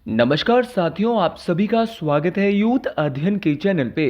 नमस्कार साथियों, आप सभी का स्वागत है यूथ अध्ययन के चैनल पे।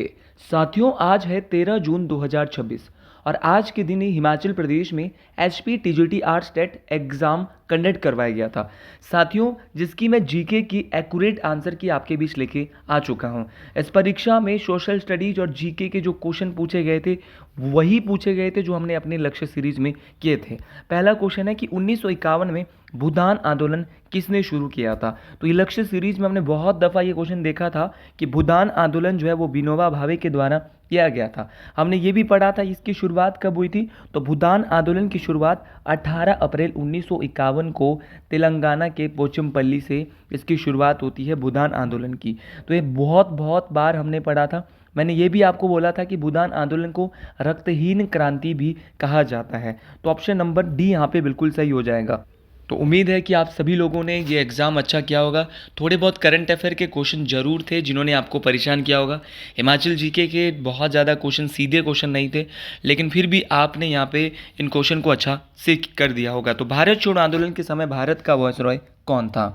साथियों, आज है 13 जून 2026 और आज के दिन ही हिमाचल प्रदेश में HP TGT arts TET exam conduct करवाया गया था। साथियों, जिसकी मैं जीके की एक्यूरेट आंसर की आपके बीच लेके आ चुका हूँ। इस परीक्षा में सोशल स्टडीज और जीके के जो क्वेश्चन पूछे गए थे वही पूछे गए थे जो हमने अपने लक्ष्य सीरीज में किए थे। पहला क्वेश्चन है कि 1951 में भूदान आंदोलन किसने शुरू किया था। तो ये लक्ष्य सीरीज में हमने बहुत दफ़ा ये क्वेश्चन देखा था कि भूदान आंदोलन जो है वो विनोबा भावे के द्वारा किया गया था। हमने ये भी पढ़ा था इसकी शुरुआत कब हुई थी। तो भूदान आंदोलन की शुरुआत 18 अप्रैल 1951 को तेलंगाना के पोचमपल्ली से इसकी शुरुआत होती है भूदान आंदोलन की। तो ये बहुत बहुत बार हमने पढ़ा था। मैंने ये भी आपको बोला था कि भूदान आंदोलन को रक्तहीन क्रांति भी कहा जाता है। तो ऑप्शन नंबर डी यहाँ पे बिल्कुल सही हो जाएगा। तो उम्मीद है कि आप सभी लोगों ने ये एग्ज़ाम अच्छा किया होगा। थोड़े बहुत करंट अफेयर के क्वेश्चन जरूर थे जिन्होंने आपको परेशान किया होगा। हिमाचल जीके के बहुत ज़्यादा क्वेश्चन सीधे क्वेश्चन नहीं थे, लेकिन फिर भी आपने यहाँ पे इन क्वेश्चन को अच्छा से कर दिया होगा। तो भारत छोड़ो आंदोलन के समय भारत का वायसरॉय कौन था।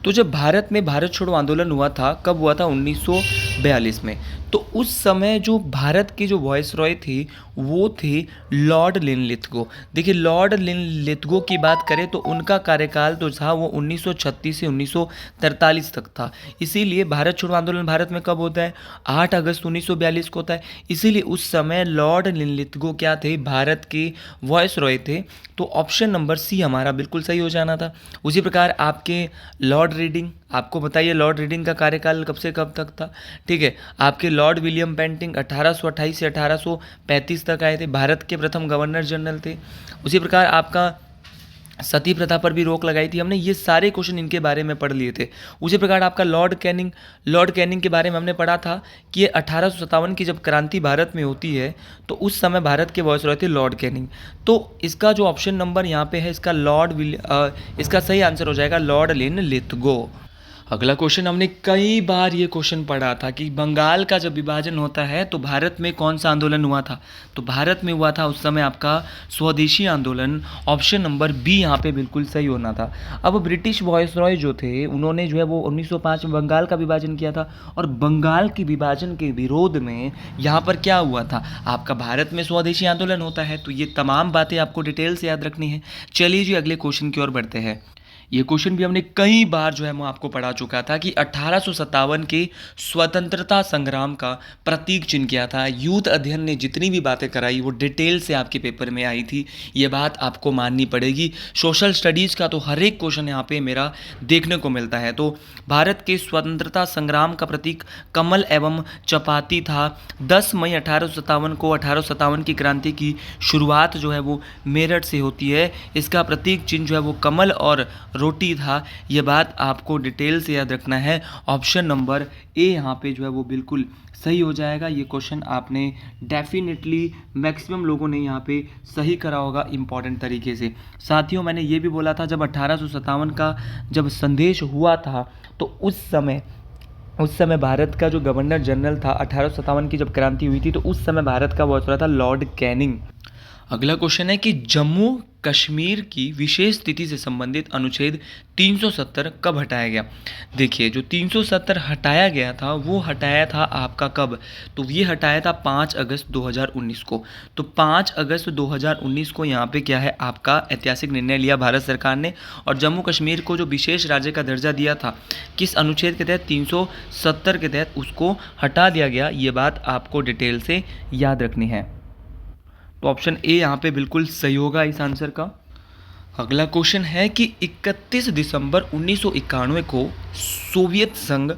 तो जब भारत में भारत छोड़ो आंदोलन हुआ था, कब हुआ था, 1942 में। तो उस समय जो भारत के जो वॉइसरॉय थे वो थे लॉर्ड लिनलिथगो। देखिए, लॉर्ड लिनलिथगो की बात करें तो उनका कार्यकाल तो था वो 1936 से 1943 तक था। इसीलिए भारत छोड़ो आंदोलन भारत में कब होता है, 8 अगस्त 1942 को होता है। इसीलिए उस समय लॉर्ड लिनलिथगो क्या थे, भारत के वॉइसरॉय थे। तो ऑप्शन नंबर सी हमारा बिल्कुल सही हो जाना था। उसी प्रकार आपके लॉर्ड रीडिंग, आपको बताइए लॉर्ड रीडिंग का कार्यकाल कब से कब तक था। ठीक है, आपके लॉर्ड विलियम बेंटिंक 1828 से 1835 तक आए थे, भारत के प्रथम गवर्नर जनरल थे। उसी प्रकार आपका सती प्रथा पर भी रोक लगाई थी हमने। ये सारे क्वेश्चन इनके बारे में पढ़ लिए थे। उसी प्रकार आपका लॉर्ड कैनिंग के बारे में हमने पढ़ा था कि ये 1857 की जब क्रांति भारत में होती है तो उस समय भारत के वॉइसरॉय थे लॉर्ड कैनिंग। तो इसका जो ऑप्शन नंबर यहाँ पे है इसका इसका सही आंसर हो जाएगा लॉर्ड लिनलिथगो। अगला क्वेश्चन, हमने कई बार ये क्वेश्चन पढ़ा था कि बंगाल का जब विभाजन होता है तो भारत में कौन सा आंदोलन हुआ था। तो भारत में हुआ था उस समय आपका स्वदेशी आंदोलन। ऑप्शन नंबर बी यहाँ पे बिल्कुल सही होना था। अब ब्रिटिश वॉयसरॉय जो थे उन्होंने जो है वो 1905 में बंगाल का विभाजन किया था और बंगाल के विभाजन के विरोध में यहाँ पर क्या हुआ था, आपका भारत में स्वदेशी आंदोलन होता है। तो ये तमाम बातें आपको डिटेल से याद रखनी है। चलिए जी अगले क्वेश्चन की ओर बढ़ते हैं। ये क्वेश्चन भी हमने कई बार जो है मैं आपको पढ़ा चुका था कि 1857 के स्वतंत्रता संग्राम का प्रतीक चिन्ह क्या था। यूथ अध्ययन ने जितनी भी बातें कराई वो डिटेल से आपके पेपर में आई थी, ये बात आपको माननी पड़ेगी। सोशल स्टडीज़ का तो हर एक क्वेश्चन यहाँ पे मेरा देखने को मिलता है। तो भारत के स्वतंत्रता संग्राम का प्रतीक कमल एवं चपाती था। 10 मई 1857 को 1857 की क्रांति की शुरुआत जो है वो मेरठ से होती है। इसका प्रतीक चिन्ह जो है वो कमल और रोटी था। ये बात आपको डिटेल से याद रखना है। ऑप्शन नंबर ए यहाँ पे जो है वो बिल्कुल सही हो जाएगा। ये क्वेश्चन आपने डेफिनेटली मैक्सिमम लोगों ने यहाँ पे सही करा होगा इम्पॉर्टेंट तरीके से। साथियों, मैंने ये भी बोला था जब 1857 का जब संदेश हुआ था तो उस समय भारत का जो गवर्नर जनरल था, 1857 की जब क्रांति हुई थी तो उस समय भारत का वॉइसरॉय था लॉर्ड कैनिंग। अगला क्वेश्चन है कि जम्मू कश्मीर की विशेष स्थिति से संबंधित अनुच्छेद 370 कब हटाया गया। देखिए, जो 370 हटाया गया था वो हटाया था आपका कब, तो ये हटाया था 5 अगस्त 2019 को। तो 5 अगस्त 2019 को यहाँ पे क्या है, आपका ऐतिहासिक निर्णय लिया भारत सरकार ने और जम्मू कश्मीर को जो विशेष राज्य का दर्जा दिया था किस अनुच्छेद के तहत, 370 के तहत उसको हटा दिया गया। ये बात आपको डिटेल से याद रखनी है। तो ऑप्शन ए यहाँ पे बिल्कुल सही होगा इस आंसर का। अगला क्वेश्चन है कि 31 दिसंबर 1991 को सोवियत संघ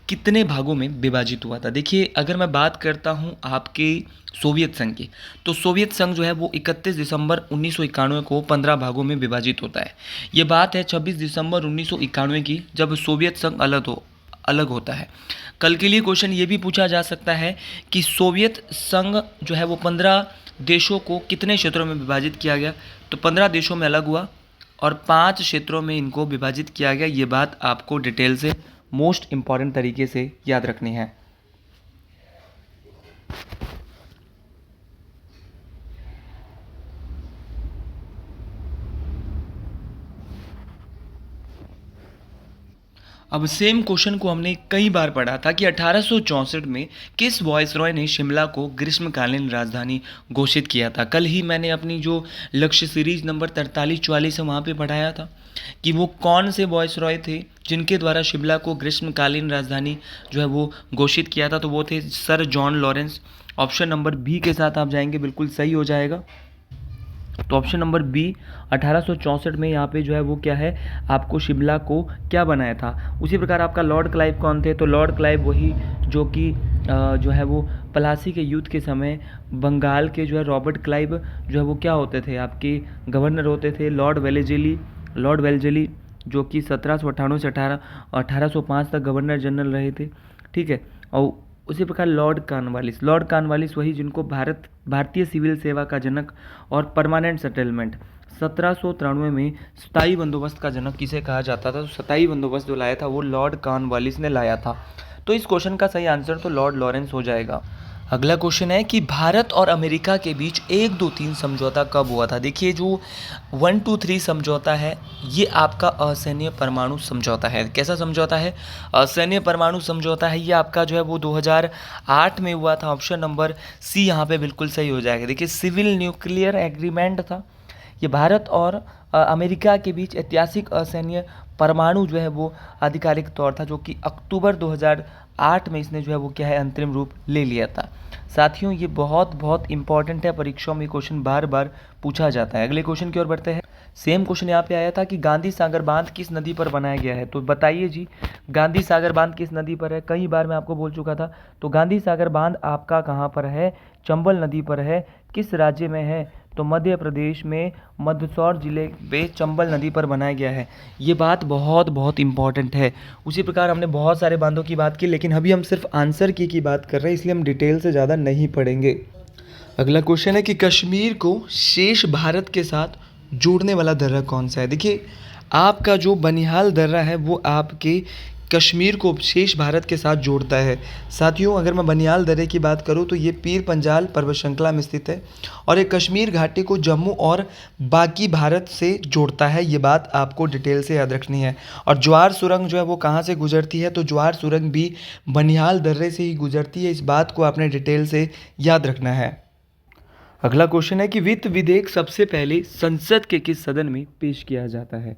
कितने भागों में विभाजित हुआ था। देखिए, अगर मैं बात करता हूँ आपके सोवियत संघ की, तो सोवियत संघ जो है वो 31 दिसंबर 1991 को 15 भागों में विभाजित होता है। ये बात है 26 दिसंबर 1991 की, जब सोवियत संघ अलग होता है। कल के लिए क्वेश्चन ये भी पूछा जा सकता है कि सोवियत संघ जो है वो 15 देशों को कितने क्षेत्रों में विभाजित किया गया। तो 15 देशों में अलग हुआ और 5 क्षेत्रों में इनको विभाजित किया गया। ये बात आपको डिटेल से मोस्ट इम्पॉर्टेंट तरीके से याद रखनी है। अब सेम क्वेश्चन को हमने कई बार पढ़ा था कि 1864 में किस वॉइसरॉय ने शिमला को ग्रीष्मकालीन राजधानी घोषित किया था। कल ही मैंने अपनी जो लक्ष्य सीरीज नंबर 43-44 है वहाँ पे पढ़ाया था कि वो कौन से वॉइसरॉय थे जिनके द्वारा शिमला को ग्रीष्मकालीन राजधानी जो है वो घोषित किया था। तो वो थे sir John Lawrence. Option number B के साथ आप जाएंगे, बिल्कुल सही हो जाएगा। तो ऑप्शन नंबर बी 1864 में यहाँ पे जो है वो क्या है, आपको शिमला को क्या बनाया था। उसी प्रकार आपका लॉर्ड क्लाइव कौन थे, तो लॉर्ड क्लाइव वही जो कि जो है वो प्लासी के युद्ध के समय बंगाल के जो है रॉबर्ट क्लाइव जो है वो क्या होते थे, आपके गवर्नर होते थे। लॉर्ड वेलजेली जो कि 1798 से 1805 तक गवर्नर जनरल रहे थे, ठीक है। और उसी प्रकार लॉर्ड कॉर्नवालिस वही जिनको भारतीय सिविल सेवा का जनक और परमानेंट सेटलमेंट 1793 में स्थायी बंदोबस्त का जनक किसे कहा जाता था। तो स्थायी बंदोबस्त जो लाया था वो लॉर्ड कॉर्नवालिस ने लाया था। तो इस क्वेश्चन का सही आंसर तो लॉर्ड लॉरेंस हो जाएगा। अगला क्वेश्चन है कि भारत और अमेरिका के बीच 1-2-3 समझौता कब हुआ था। देखिए जो 1-2-3 समझौता है ये आपका असैन्य परमाणु समझौता है। कैसा समझौता है, असैन्य परमाणु समझौता है। ये आपका जो है वो 2008 में हुआ था। ऑप्शन नंबर सी यहाँ पे बिल्कुल सही हो जाएगा। देखिए सिविल न्यूक्लियर एग्रीमेंट था ये, भारत और अमेरिका के बीच ऐतिहासिक असैन्य परमाणु जो है वो आधिकारिक तौर था, जो कि अक्टूबर 2008 में इसने जो है वो क्या है अंतरिम रूप ले लिया था। साथियों ये बहुत बहुत इंपॉर्टेंट है, परीक्षाओं में क्वेश्चन बार बार पूछा जाता है। अगले क्वेश्चन की ओर बढ़ते हैं। सेम क्वेश्चन यहाँ पे आया था कि गांधी सागर बांध किस नदी पर बनाया गया है। तो बताइए जी, गांधी सागर बांध किस नदी पर है। कई बार मैं आपको बोल चुका था। तो गांधी सागर बांध आपका कहाँ पर है, चंबल नदी पर है। किस राज्य में है, तो मध्य प्रदेश में मंदसौर जिले में चंबल नदी पर बनाया गया है। ये बात बहुत बहुत इंपॉर्टेंट है। उसी प्रकार हमने बहुत सारे बांधों की बात की, लेकिन अभी हम सिर्फ आंसर की बात कर रहे हैं, इसलिए हम डिटेल से ज़्यादा नहीं पढ़ेंगे। अगला क्वेश्चन है कि कश्मीर को शेष भारत के साथ जोड़ने वाला दर्रा कौन सा है। देखिए आपका जो बनिहाल दर्रा है वो आपके कश्मीर को शेष भारत के साथ जोड़ता है। साथियों अगर मैं बनिहाल दर्रे की बात करूं तो ये पीर पंजाल पर्वत श्रृंखला में स्थित है और ये कश्मीर घाटी को जम्मू और बाकी भारत से जोड़ता है। ये बात आपको डिटेल से याद रखनी है। और ज्वार सुरंग जो है वो कहाँ से गुजरती है, तो ज्वार सुरंग भी बनिहाल दर्रे से ही गुजरती है। इस बात को आपने डिटेल से याद रखना है। अगला क्वेश्चन है कि वित्त विधेयक सबसे पहले संसद के किस सदन में पेश किया जाता है।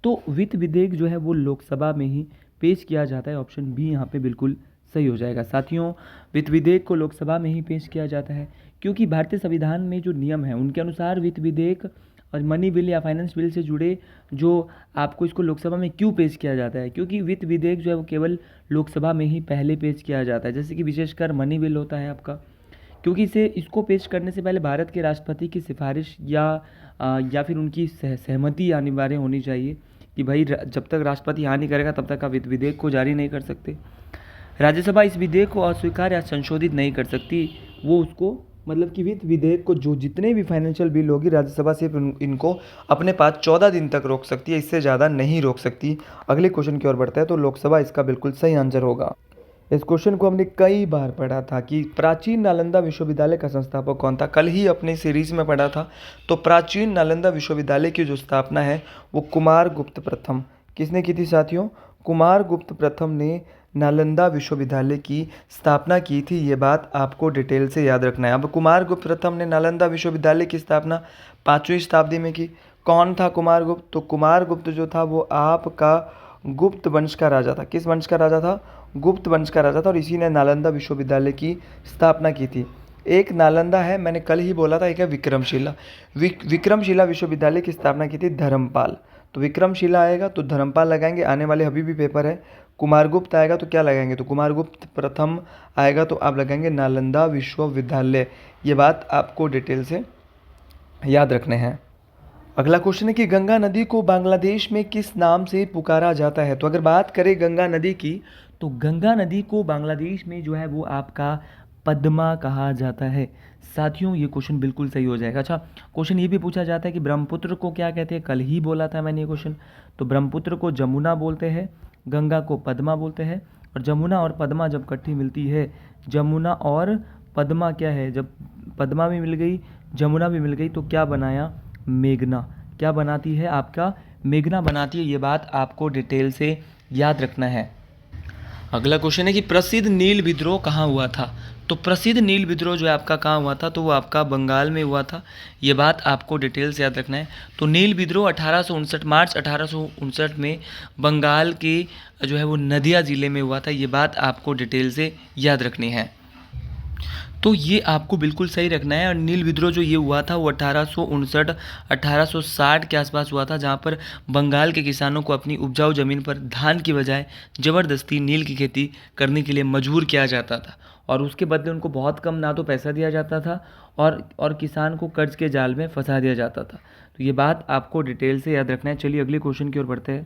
तो वित्त विधेयक जो है वो लोकसभा में ही पेश किया जाता है। ऑप्शन बी यहाँ पे बिल्कुल सही हो जाएगा। साथियों वित्त विधेयक को लोकसभा में ही पेश किया जाता है क्योंकि भारतीय संविधान में जो नियम है उनके अनुसार वित्त विधेयक और मनी बिल या फाइनेंस बिल से जुड़े जो आपको इसको लोकसभा में क्यों पेश किया जाता है, क्योंकि वित्त विधेयक जो है वो केवल लोकसभा में ही पहले पेश किया जाता है। जैसे कि विशेषकर मनी बिल होता है आपका, क्योंकि इसको पेश करने से पहले भारत के राष्ट्रपति की सिफारिश या फिर उनकी सहमति अनिवार्य होनी चाहिए कि भाई जब तक राष्ट्रपति हाँ नहीं करेगा तब तक आप इस विधेयक को जारी नहीं कर सकते। राज्यसभा इस विधेयक को अस्वीकार या संशोधित नहीं कर सकती। वो उसको मतलब कि वित्त विधेयक को जो जितने भी फाइनेंशियल बिल होगी राज्यसभा सिर्फ इनको अपने पास 14 दिन तक रोक सकती है, इससे ज़्यादा नहीं रोक सकती। अगले क्वेश्चन की ओर बढ़ता है। तो लोकसभा इसका बिल्कुल सही आंसर होगा। इस क्वेश्चन को हमने कई बार पढ़ा था कि प्राचीन नालंदा विश्वविद्यालय का संस्थापक कौन था। कल ही अपने सीरीज में पढ़ा था। तो प्राचीन नालंदा विश्वविद्यालय की जो स्थापना है वो कुमारगुप्त प्रथम किसने की थी साथियों, कुमारगुप्त प्रथम ने नालंदा विश्वविद्यालय की स्थापना की थी। ये बात आपको डिटेल से याद रखना है। अब कुमारगुप्त प्रथम ने नालंदा विश्वविद्यालय की स्थापना 5वीं शताब्दी में की। कौन था कुमारगुप्त, तो कुमारगुप्त जो था वो आपका गुप्त वंश का राजा था। किस वंश का राजा था, गुप्त वंश का राजा था। और इसी ने नालंदा विश्वविद्यालय की स्थापना की थी। एक नालंदा है, मैंने कल ही बोला था, एक है विक्रमशिला। विक्रमशिला विश्वविद्यालय की स्थापना की थी धर्मपाल। तो विक्रमशिला आएगा तो धर्मपाल लगाएंगे। आने वाले अभी भी पेपर है। कुमारगुप्त आएगा तो क्या लगाएंगे, तो कुमारगुप्त प्रथम आएगा तो आप लगाएंगे नालंदा विश्वविद्यालय। ये बात आपको डिटेल से याद रखने हैं। अगला क्वेश्चन है कि गंगा नदी को बांग्लादेश में किस नाम से पुकारा जाता है। तो अगर बात करें गंगा नदी की, तो गंगा नदी को बांग्लादेश में जो है वो आपका पद्मा कहा जाता है। साथियों ये क्वेश्चन बिल्कुल सही हो जाएगा। अच्छा क्वेश्चन ये भी पूछा जाता है कि ब्रह्मपुत्र को क्या कहते हैं। कल ही बोला था मैंने ये क्वेश्चन। तो ब्रह्मपुत्र को जमुना बोलते हैं, गंगा को पद्मा बोलते हैं। और जमुना और पद्मा जब इकट्ठी मिलती है, जमुना और पद्मा क्या है, जब पद्मा भी मिल गई जमुना भी मिल गई तो क्या बनाया, मेघना। क्या बनाती है, आपका मेघना बनाती है। ये बात आपको डिटेल से याद रखना है। अगला क्वेश्चन है कि प्रसिद्ध नील विद्रोह कहाँ हुआ था। तो प्रसिद्ध नील विद्रोह जो है आपका कहाँ हुआ था, तो वो आपका बंगाल में हुआ था। ये बात आपको डिटेल से याद रखना है। तो नील विद्रोह 1859 मार्च 1859 में बंगाल के जो है वो नदिया ज़िले में हुआ था। ये बात आपको डिटेल से याद रखनी है। तो ये आपको बिल्कुल सही रखना है। और नील विद्रोह जो ये हुआ था वो 1859 1860 के आसपास हुआ था, जहाँ पर बंगाल के किसानों को अपनी उपजाऊ ज़मीन पर धान की बजाय ज़बरदस्ती नील की खेती करने के लिए मजबूर किया जाता था, और उसके बदले उनको बहुत कम ना तो पैसा दिया जाता था और किसान को कर्ज के जाल में फंसा दिया जाता था। तो ये बात आपको डिटेल से याद रखना है। चलिए अगले क्वेश्चन की ओर बढ़ते हैं।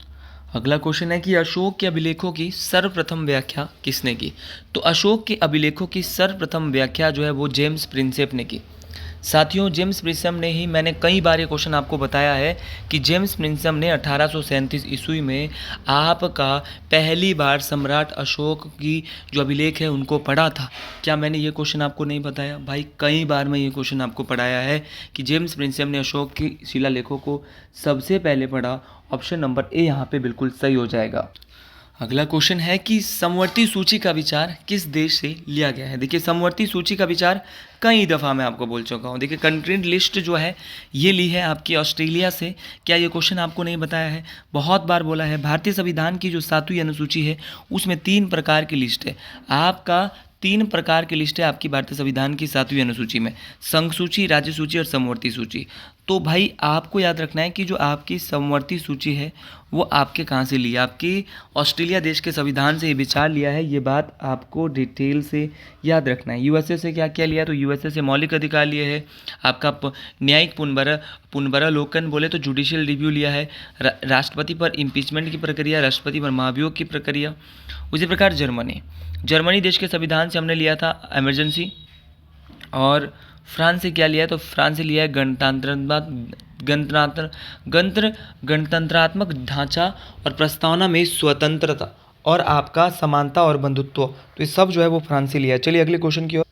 अगला क्वेश्चन है कि अशोक के अभिलेखों की सर्वप्रथम व्याख्या किसने की। तो अशोक के अभिलेखों की सर्वप्रथम व्याख्या जो है वो जेम्स प्रिंसेप ने की। साथियों, जेम्स प्रिंसेप ने ही, मैंने कई बार ये क्वेश्चन आपको बताया है कि जेम्स प्रिंसेप ने 1837 ईस्वी में आपका पहली बार सम्राट अशोक की जो अभिलेख है उनको पढ़ा था। क्या मैंने ये क्वेश्चन आपको नहीं बताया भाई? कई बार मैं ये क्वेश्चन आपको पढ़ाया है कि जेम्स प्रिंसेप ने अशोक की शिलालेखों को सबसे पहले पढ़ा। ऑप्शन नंबर ए यहाँ पे बिल्कुल सही हो जाएगा। अगला क्वेश्चन है कि समवर्ती सूची का विचार किस देश से लिया गया है। देखिए, समवर्ती सूची का विचार कई दफ़ा मैं आपको बोल चुका हूँ। देखिए, कंट्री लिस्ट जो है ये ली है आपकी ऑस्ट्रेलिया से। क्या ये क्वेश्चन आपको नहीं बताया है? बहुत बार बोला है। भारतीय संविधान की जो 7वीं अनुसूची है उसमें 3 प्रकार की लिस्ट है। आपका 3 प्रकार की लिस्ट है आपकी भारतीय संविधान की 7वीं अनुसूची में, संघ सूची, राज्य सूची और समवर्ती सूची। तो भाई आपको याद रखना है कि जो आपकी समवर्ती सूची है वो आपके कहाँ से ली है? आपकी ऑस्ट्रेलिया देश के संविधान से ये विचार लिया है। ये बात आपको डिटेल से याद रखना है। यूएसए से क्या क्या लिया? तो यूएसए से मौलिक अधिकार लिए है, आपका न्यायिक पुनर्वलोकन बोले तो जुडिशियल रिव्यू लिया है, राष्ट्रपति पर इम्पीचमेंट की प्रक्रिया, राष्ट्रपति पर महाभियोग की प्रक्रिया। उसी प्रकार जर्मनी देश के संविधान से हमने लिया था इमरजेंसी। और फ्रांस से क्या लिया है? तो फ्रांस से लिया है गणतंत्रात्मक ढांचा और प्रस्तावना में स्वतंत्रता और आपका समानता और बंधुत्व। तो ये सब जो है वो फ्रांस से लिया है। चलिए अगले क्वेश्चन की ओर।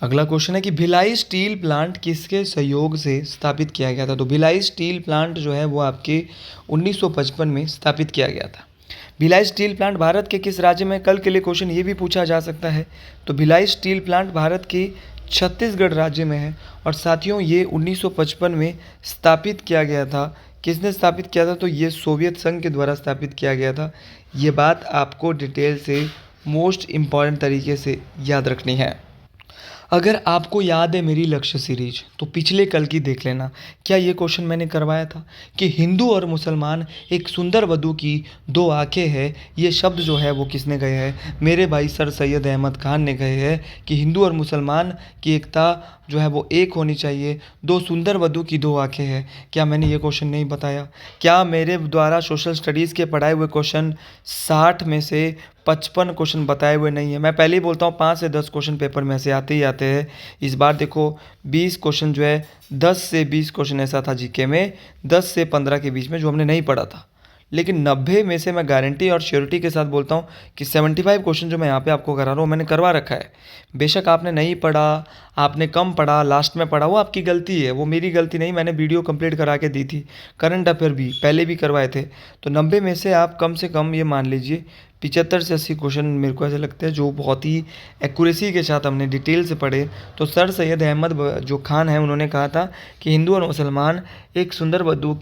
अगला क्वेश्चन है कि भिलाई स्टील प्लांट किसके सहयोग से स्थापित किया गया था। तो भिलाई स्टील प्लांट जो है वो आपके 1955 में स्थापित किया गया था। भिलाई स्टील प्लांट भारत के किस राज्य में? कल के लिए क्वेश्चन ये भी पूछा जा सकता है। तो भिलाई स्टील प्लांट भारत के छत्तीसगढ़ राज्य में है। और साथियों, ये 1955 में स्थापित किया गया था। किसने स्थापित किया था? तो ये सोवियत संघ के द्वारा स्थापित किया गया था। ये बात आपको डिटेल से मोस्ट इम्पॉर्टेंट तरीके से याद रखनी है। अगर आपको याद है मेरी लक्ष्य सीरीज, तो पिछले कल की देख लेना। क्या ये क्वेश्चन मैंने करवाया था कि हिंदू और मुसलमान एक सुंदर वधू की 2 आंखें हैं। ये शब्द जो है वो किसने कहे हैं? मेरे भाई सर सैयद अहमद खान ने कहे हैं कि हिंदू और मुसलमान की एकता जो है वो एक होनी चाहिए। 2 सुंदर वधू की 2 आंखें हैं। क्या मैंने ये क्वेश्चन नहीं बताया? क्या मेरे द्वारा सोशल स्टडीज़ के पढ़ाए हुए क्वेश्चन 60 में से 55 क्वेश्चन बताए हुए नहीं है? मैं पहले ही बोलता हूँ 5 से 10 क्वेश्चन पेपर में से आते ही आते हैं। इस बार देखो 20 क्वेश्चन जो है, 10 से 20 क्वेश्चन ऐसा था जीके में, 10 से 15 के बीच में जो हमने नहीं पढ़ा था। लेकिन 90 में से मैं गारंटी और श्योरिटी के साथ बोलता हूँ कि 75 क्वेश्चन जो मैं यहाँ पे आपको करा रहा हूँ मैंने करवा रखा है। बेशक आपने नहीं पढ़ा, आपने कम पढ़ा, लास्ट में पढ़ा, वो आपकी गलती है, वो मेरी गलती नहीं। मैंने वीडियो कंप्लीट करा के दी थी, करंट अफेयर भी पहले भी करवाए थे। तो 90 में से आप कम से कम ये मान लीजिए 75 से 80 क्वेश्चन मेरे को ऐसे लगते हैं जो बहुत ही एक्यूरेसी के साथ हमने डिटेल से पढ़े। तो सर सैयद अहमद जो खान है उन्होंने कहा था कि हिंदू और मुसलमान एक सुंदर वधू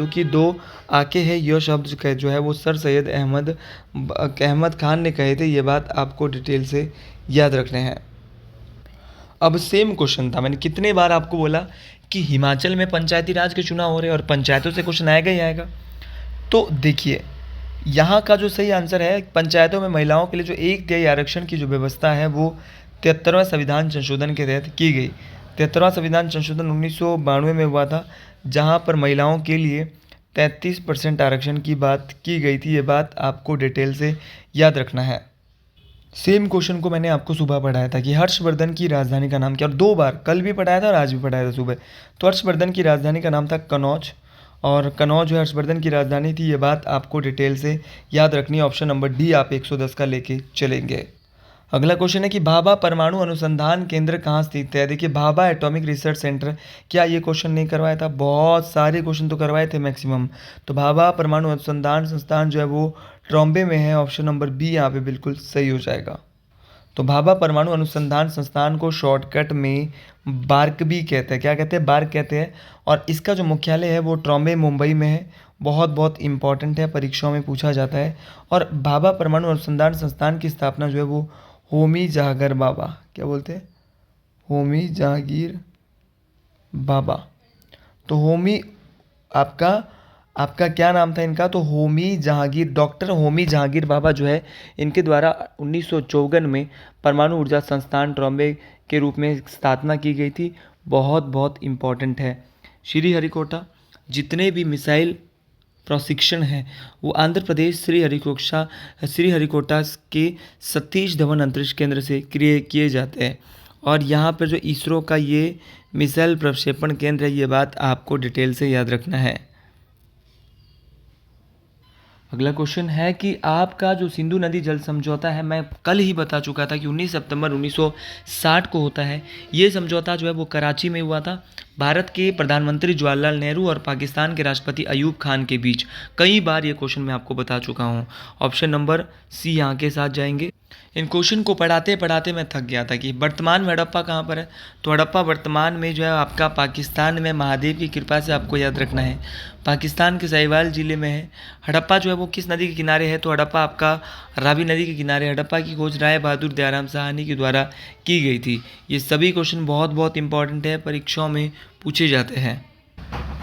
की 2 आंखें हैं। यह शब्द जो है वो सर सैयद अहमद खान ने कहे थे। ये बात आपको डिटेल से याद रखने हैं। अब सेम क्वेश्चन था, मैंने कितने बार आपको बोला कि हिमाचल में पंचायती राज के चुनाव हो रहे हैं और पंचायतों से क्वेश्चन आएगा ही आएगा। तो देखिए यहाँ का जो सही आंसर है, पंचायतों में महिलाओं के लिए जो 1 तिहाई आरक्षण की जो व्यवस्था है वो 73वां संविधान संशोधन के तहत की गई। 73वां संविधान संशोधन 1992 में हुआ था, जहाँ पर महिलाओं के लिए 33% आरक्षण की बात की गई थी। ये बात आपको डिटेल से याद रखना है। सेम क्वेश्चन को मैंने आपको सुबह पढ़ाया था कि हर्षवर्धन की राजधानी का नाम क्या, और 2 बार, कल भी पढ़ाया था और आज भी पढ़ाया था सुबह। तो हर्षवर्धन की राजधानी का नाम था कनौज, और कनौज जो हर्षवर्धन की राजधानी थी। ये बात आपको डिटेल से याद रखनी है। ऑप्शन नंबर डी आप 110 का लेके चलेंगे। अगला क्वेश्चन है कि भाभा परमाणु अनुसंधान केंद्र कहाँ स्थित है। देखिए भाभा एटॉमिक रिसर्च सेंटर, क्या ये क्वेश्चन नहीं करवाया था? बहुत सारे क्वेश्चन तो करवाए थे मैक्सिमम। तो भाभा परमाणु अनुसंधान संस्थान जो है वो ट्रॉम्बे में है। ऑप्शन नंबर बी यहाँ पे बिल्कुल सही हो जाएगा। तो भाभा परमाणु अनुसंधान संस्थान को शॉर्टकट में बार्क भी कहते हैं। क्या कहते हैं? बार्क कहते हैं। और इसका जो मुख्यालय है वो ट्रॉम्बे मुंबई में है। बहुत बहुत इंपॉर्टेंट है, परीक्षाओं में पूछा जाता है। और भाभा परमाणु अनुसंधान संस्थान की स्थापना जो है वो होमी जहांगीर बाबा, क्या बोलते हैं? होमी जहांगीर बाबा। तो होमी आपका आपका क्या नाम था इनका? तो होमी जहांगीर, डॉक्टर होमी जहांगीर बाबा जो है इनके द्वारा 1954 में परमाणु ऊर्जा संस्थान ट्रॉम्बे के रूप में स्थापना की गई थी। बहुत बहुत इम्पॉर्टेंट है। श्रीहरिकोटा, जितने भी मिसाइल प्रशिक्षण है वो आंध्र प्रदेश श्रीहरिकोटा के सतीश धवन अंतरिक्ष केंद्र से किए जाते हैं। और यहाँ पर जो इसरो का ये मिसाइल प्रक्षेपण केंद्र है, ये बात आपको डिटेल से याद रखना है। अगला क्वेश्चन है कि आपका जो सिंधु नदी जल समझौता है, मैं कल ही बता चुका था कि 19 सितंबर 1960 को होता है। ये समझौता जो है वो कराची में हुआ था। भारत के प्रधानमंत्री जवाहरलाल नेहरू और पाकिस्तान के राष्ट्रपति अयूब खान के बीच। कई बार ये क्वेश्चन मैं आपको बता चुका हूँ। ऑप्शन नंबर सी यहाँ के साथ जाएंगे। इन क्वेश्चन को पढ़ाते पढ़ाते मैं थक गया था कि वर्तमान में हड़प्पा कहाँ पर है। तो हड़प्पा वर्तमान में जो है आपका पाकिस्तान में, महादेव की कृपा से आपको याद रखना है, पाकिस्तान के साहिवाल ज़िले में है। हड़प्पा जो है वो किस नदी के किनारे है? तो हड़प्पा आपका रावी नदी के किनारे। हड़प्पा की खोज राय बहादुर दयाराम साहनी के द्वारा की गई थी। ये सभी क्वेश्चन बहुत बहुत इंपॉर्टेंट है, परीक्षाओं में पूछे जाते हैं।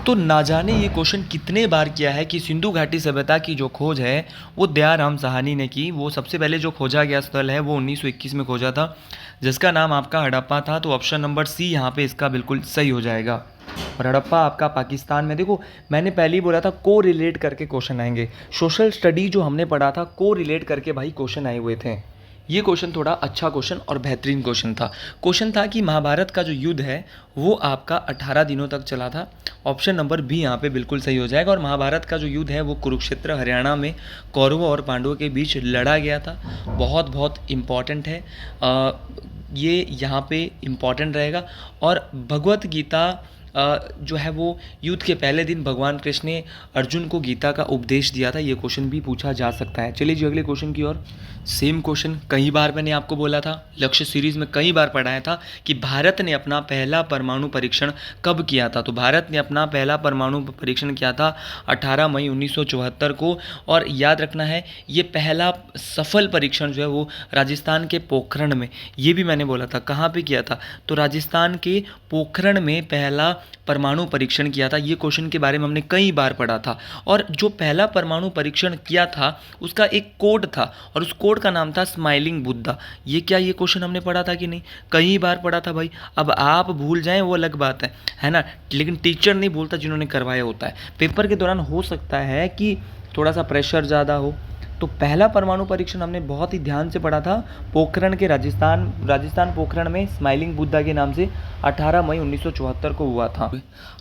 तो ना जाने ये क्वेश्चन कितने बार किया है कि सिंधु घाटी सभ्यता की जो खोज है वो दयाराम साहनी ने की। वो सबसे पहले जो खोजा गया स्थल है वो 1921 में खोजा था, जिसका नाम आपका हड़प्पा था। तो ऑप्शन नंबर सी यहाँ पे इसका बिल्कुल सही हो जाएगा। और हड़प्पा आपका पाकिस्तान में। देखो मैंने पहले ही बोला था को रिलेट करके क्वेश्चन आएंगे। सोशल स्टडी जो हमने पढ़ा था, को रिलेट करके भाई क्वेश्चन आए हुए थे। ये क्वेश्चन थोड़ा अच्छा क्वेश्चन और बेहतरीन क्वेश्चन था। क्वेश्चन था कि महाभारत का जो युद्ध है वो आपका 18 दिनों तक चला था। ऑप्शन नंबर बी यहाँ पे बिल्कुल सही हो जाएगा। और महाभारत का जो युद्ध है वो कुरुक्षेत्र हरियाणा में कौरवों और पांडवों के बीच लड़ा गया था। बहुत बहुत इम्पॉर्टेंट है, ये यहाँ पे इम्पॉर्टेंट रहेगा। और भगवत गीता जो है वो युद्ध के पहले दिन भगवान कृष्ण ने अर्जुन को गीता का उपदेश दिया था। ये क्वेश्चन भी पूछा जा सकता है। चलिए जी अगले क्वेश्चन की ओर। सेम क्वेश्चन कई बार मैंने आपको बोला था, लक्ष्य सीरीज में कई बार पढ़ाया था कि भारत ने अपना पहला परमाणु परीक्षण कब किया था। तो भारत ने अपना पहला परमाणु परीक्षण किया था 18 मई 1974 को। और याद रखना है ये पहला सफल परीक्षण जो है वो राजस्थान के पोखरण में, ये भी मैंने बोला था कहाँ पे किया था। तो राजस्थान के पोखरण में पहला परमाणु परीक्षण किया था। ये क्वेश्चन के बारे में हमने कई बार पढ़ा था। और जो पहला परमाणु परीक्षण किया था उसका एक कोड था और उस कोड का नाम था स्माइलिंग बुद्धा। ये क्या ये क्वेश्चन हमने पढ़ा था कि नहीं? कई बार पढ़ा था भाई। अब आप भूल जाएं वो अलग बात है ना, लेकिन टीचर नहीं भूलता जिन्होंने करवाया होता है। पेपर के दौरान हो सकता है कि थोड़ा सा प्रेशर ज़्यादा हो। तो पहला परमाणु परीक्षण हमने बहुत ही ध्यान से पढ़ा था पोखरण के राजस्थान पोखरण में स्माइलिंग बुद्धा के नाम से 18 मई 1974 को हुआ था।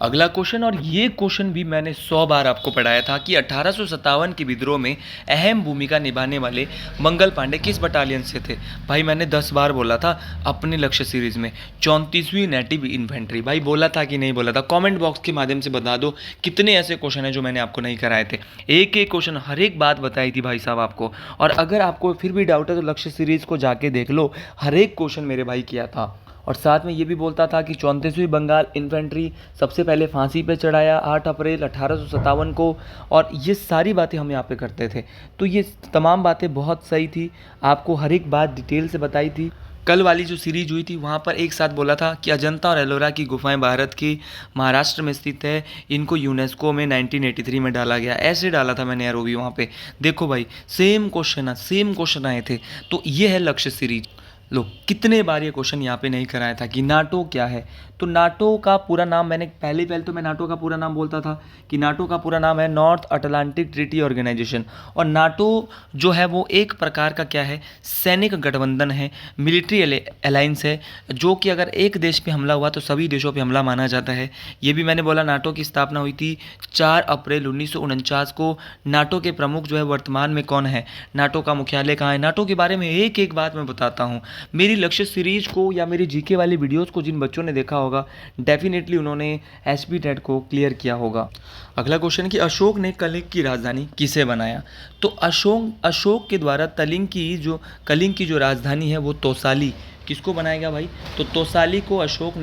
अगला क्वेश्चन, और ये क्वेश्चन भी मैंने 100 बार आपको पढ़ाया था कि 1857 के विद्रोह में अहम भूमिका निभाने वाले मंगल पांडे किस बटालियन से थे। भाई मैंने 10 बार बोला था अपने लक्ष्य सीरीज में 34वीं नेटिव इन्फेंट्री। भाई बोला था कि नहीं बोला था? कमेंट बॉक्स के माध्यम से बता दो कितने ऐसे क्वेश्चन हैं जो मैंने आपको नहीं कराए थे। एक एक क्वेश्चन हर एक बात बताई थी भाई साहब आपको। और अगर आपको फिर भी डाउट है तो लक्ष्य सीरीज को जाके देख लो, हर एक क्वेश्चन मेरे भाई किया था। और साथ में ये भी बोलता था कि 34वीं बंगाल इन्फेंट्री सबसे पहले फांसी पे चढ़ाया 8 अप्रैल 1857 को। और ये सारी बातें हम यहाँ पे करते थे। तो ये तमाम बातें बहुत सही थी, आपको हर एक बात डिटेल से बताई थी। कल वाली जो सीरीज हुई थी वहाँ पर एक साथ बोला था कि अजंता और एलोरा की गुफाएं भारत की महाराष्ट्र में स्थित है, इनको यूनेस्को में 1983 में डाला गया। ऐसे डाला था मैंने यार वो भी वहाँ पे। देखो भाई सेम क्वेश्चन आए थे। तो ये है लक्ष्य सीरीज। लो कितने बार ये क्वेश्चन यहाँ पे नहीं कराया था कि नाटो क्या है। तो तो नाटो का पूरा नाम मैंने पहले तो मैं नाटो का पूरा नाम बोलता था कि नाटो का पूरा नाम है नॉर्थ अटलांटिक ट्रीटी ऑर्गेनाइजेशन। और नाटो जो है वो एक प्रकार का क्या है, सैनिक गठबंधन है, मिलिट्री अलायंस है, जो कि अगर एक देश पे हमला हुआ तो सभी देशों पे हमला माना जाता है। ये भी मैंने बोला, नाटो की स्थापना हुई थी 4 अप्रैल 1949 को। नाटो के प्रमुख जो है वर्तमान में कौन है, नाटो का मुख्यालय कहाँ है, नाटो के बारे में एक एक बात मैं बताता हूँ। मेरी लक्ष्य सीरीज को या मेरी जीके वाली वीडियोस को जिन बच्चों ने देखा होगा डेफिनेटली उन्होंने एसपी टेट को क्लियर किया होगा। अगला क्वेश्चन कि अशोक ने कलिंग की राजधानी किसे बनाया। तो अशोक के द्वारा कलिंग की जो राजधानी है वो तोसाली किसको बनाया गया भाई, तो तोसाली को अशोक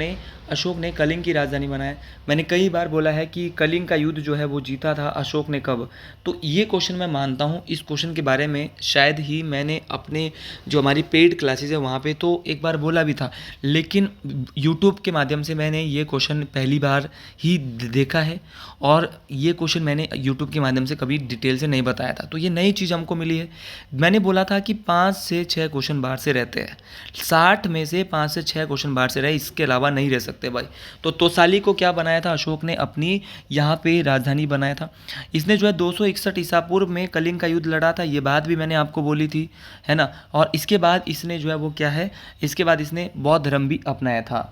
ने कलिंग की राजधानी बनाया। मैंने कई बार बोला है कि कलिंग का युद्ध जो है वो जीता था अशोक ने कब, तो ये क्वेश्चन मैं मानता हूँ, इस क्वेश्चन के बारे में शायद ही मैंने अपने जो हमारी पेड क्लासेस है वहाँ पे तो एक बार बोला भी था, लेकिन यूट्यूब के माध्यम से मैंने ये क्वेश्चन पहली बार ही देखा है और ये क्वेश्चन मैंने यूट्यूब के माध्यम से कभी डिटेल से नहीं बताया था, तो ये नई चीज़ हमको मिली है। मैंने बोला था कि 5 से 6 क्वेश्चन बाहर से रहते हैं, 60 में से 5 से 6 क्वेश्चन बाहर से रहे, इसके अलावा नहीं रह सकते भाई। तो तोसाली को क्या बनाया था, अशोक ने अपनी यहाँ पे राजधानी बनाया था। इसने जो है 261 ईसा पूर्व में कलिंग का युद्ध लड़ा था, ये बात भी मैंने आपको बोली थी, है ना। और इसके बाद इसने जो है वो क्या है, इसके बाद इसने बौद्ध धर्म भी अपनाया था।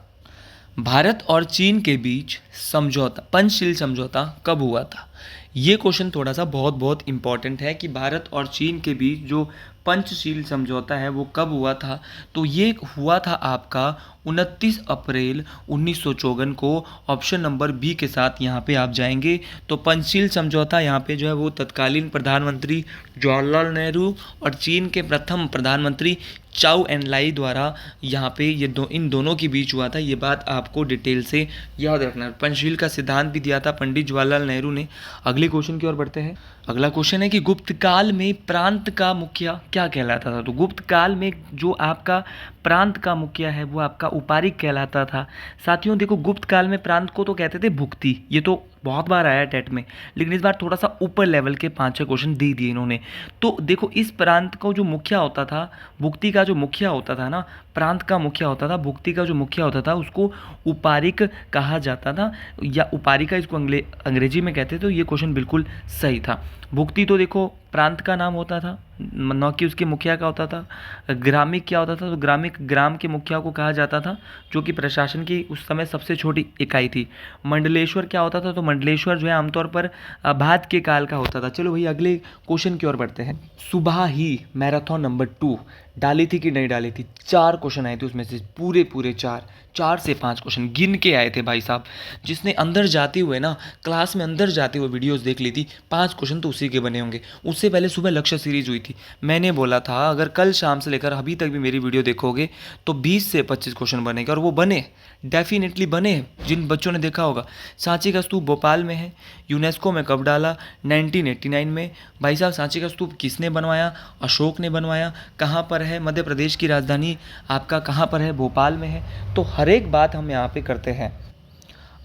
भारत और चीन के बीच समझौता, पंचशील समझौता कब हुआ था। ये क्वेश्चन थोड़ा सा बहुत इंपॉर्टेंट है कि भारत और चीन के बीच जो पंचशील समझौता है वो कब हुआ था। तो ये हुआ था आपका 29 अप्रैल 1954 को। ऑप्शन नंबर बी के साथ यहाँ पे आप जाएंगे तो पंचशील समझौता यहाँ पे जो है वो तत्कालीन प्रधानमंत्री जवाहरलाल नेहरू और चीन के प्रथम प्रधानमंत्री चाउ एन लाई द्वारा यहाँ पे इन दोनों के बीच हुआ था। ये बात आपको डिटेल से याद रखना। पंचशील का सिद्धांत भी दिया था पंडित जवाहरलाल नेहरू ने। अगले क्वेश्चन की ओर बढ़ते हैं। अगला क्वेश्चन है कि गुप्त काल में प्रांत का मुखिया क्या कहलाता था। तो गुप्त काल में जो आपका प्रांत का मुखिया है वो आपका उपारिक कहलाता था। साथियों देखो, गुप्त काल में प्रांत को तो कहते थे भुक्ति, ये तो बहुत बार आया टेट में, लेकिन इस बार थोड़ा सा ऊपर लेवल के 5-6 क्वेश्चन दे दिए इन्होंने। तो देखो, इस प्रांत का जो मुखिया होता था, भुक्ति का जो मुखिया होता था ना, प्रांत का मुखिया होता था, भुक्ति का जो मुखिया होता था, उसको उपारिक कहा जाता था, या उपारिका इसको अंग्रेजी में कहते थे। तो ये क्वेश्चन बिल्कुल सही था। भुक्ति तो देखो प्रांत का नाम होता था, न कि उसके मुखिया का होता था। ग्रामिक क्या होता था, तो ग्रामिक ग्राम के मुखिया को कहा जाता था, जो कि प्रशासन की उस समय सबसे छोटी इकाई थी। मंडलेश्वर क्या होता था, तो मंडलेश्वर जो है आमतौर पर भात के काल का होता था। चलो भाई अगले क्वेश्चन की ओर बढ़ते हैं। सुबह ही मैराथन नंबर 2 डाली थी कि नहीं डाली थी। 4 क्वेश्चन आए थे उसमें से, पूरे 4 से 5 क्वेश्चन गिन के आए थे भाई साहब। जिसने अंदर जाते हुए ना, क्लास में अंदर जाते हुए वीडियोस देख ली थी, 5 क्वेश्चन तो उसी के बने होंगे। उससे पहले सुबह लक्ष्य सीरीज हुई थी, मैंने बोला था अगर कल शाम से लेकर अभी तक भी मेरी वीडियो देखोगे तो 20 से 25 क्वेश्चन बनेंगे, और वो बने, डेफिनेटली बने। जिन बच्चों ने देखा होगा, सांची का स्तूप भोपाल में है, यूनेस्को में कब डाला, 1989 में। भाई साहब सांची का स्तूप किसने बनवाया, अशोक ने बनवाया। कहाँ पर है, मध्य प्रदेश की राजधानी आपका कहाँ पर है, भोपाल में है। तो हर एक बात हम यहाँ पे करते हैं।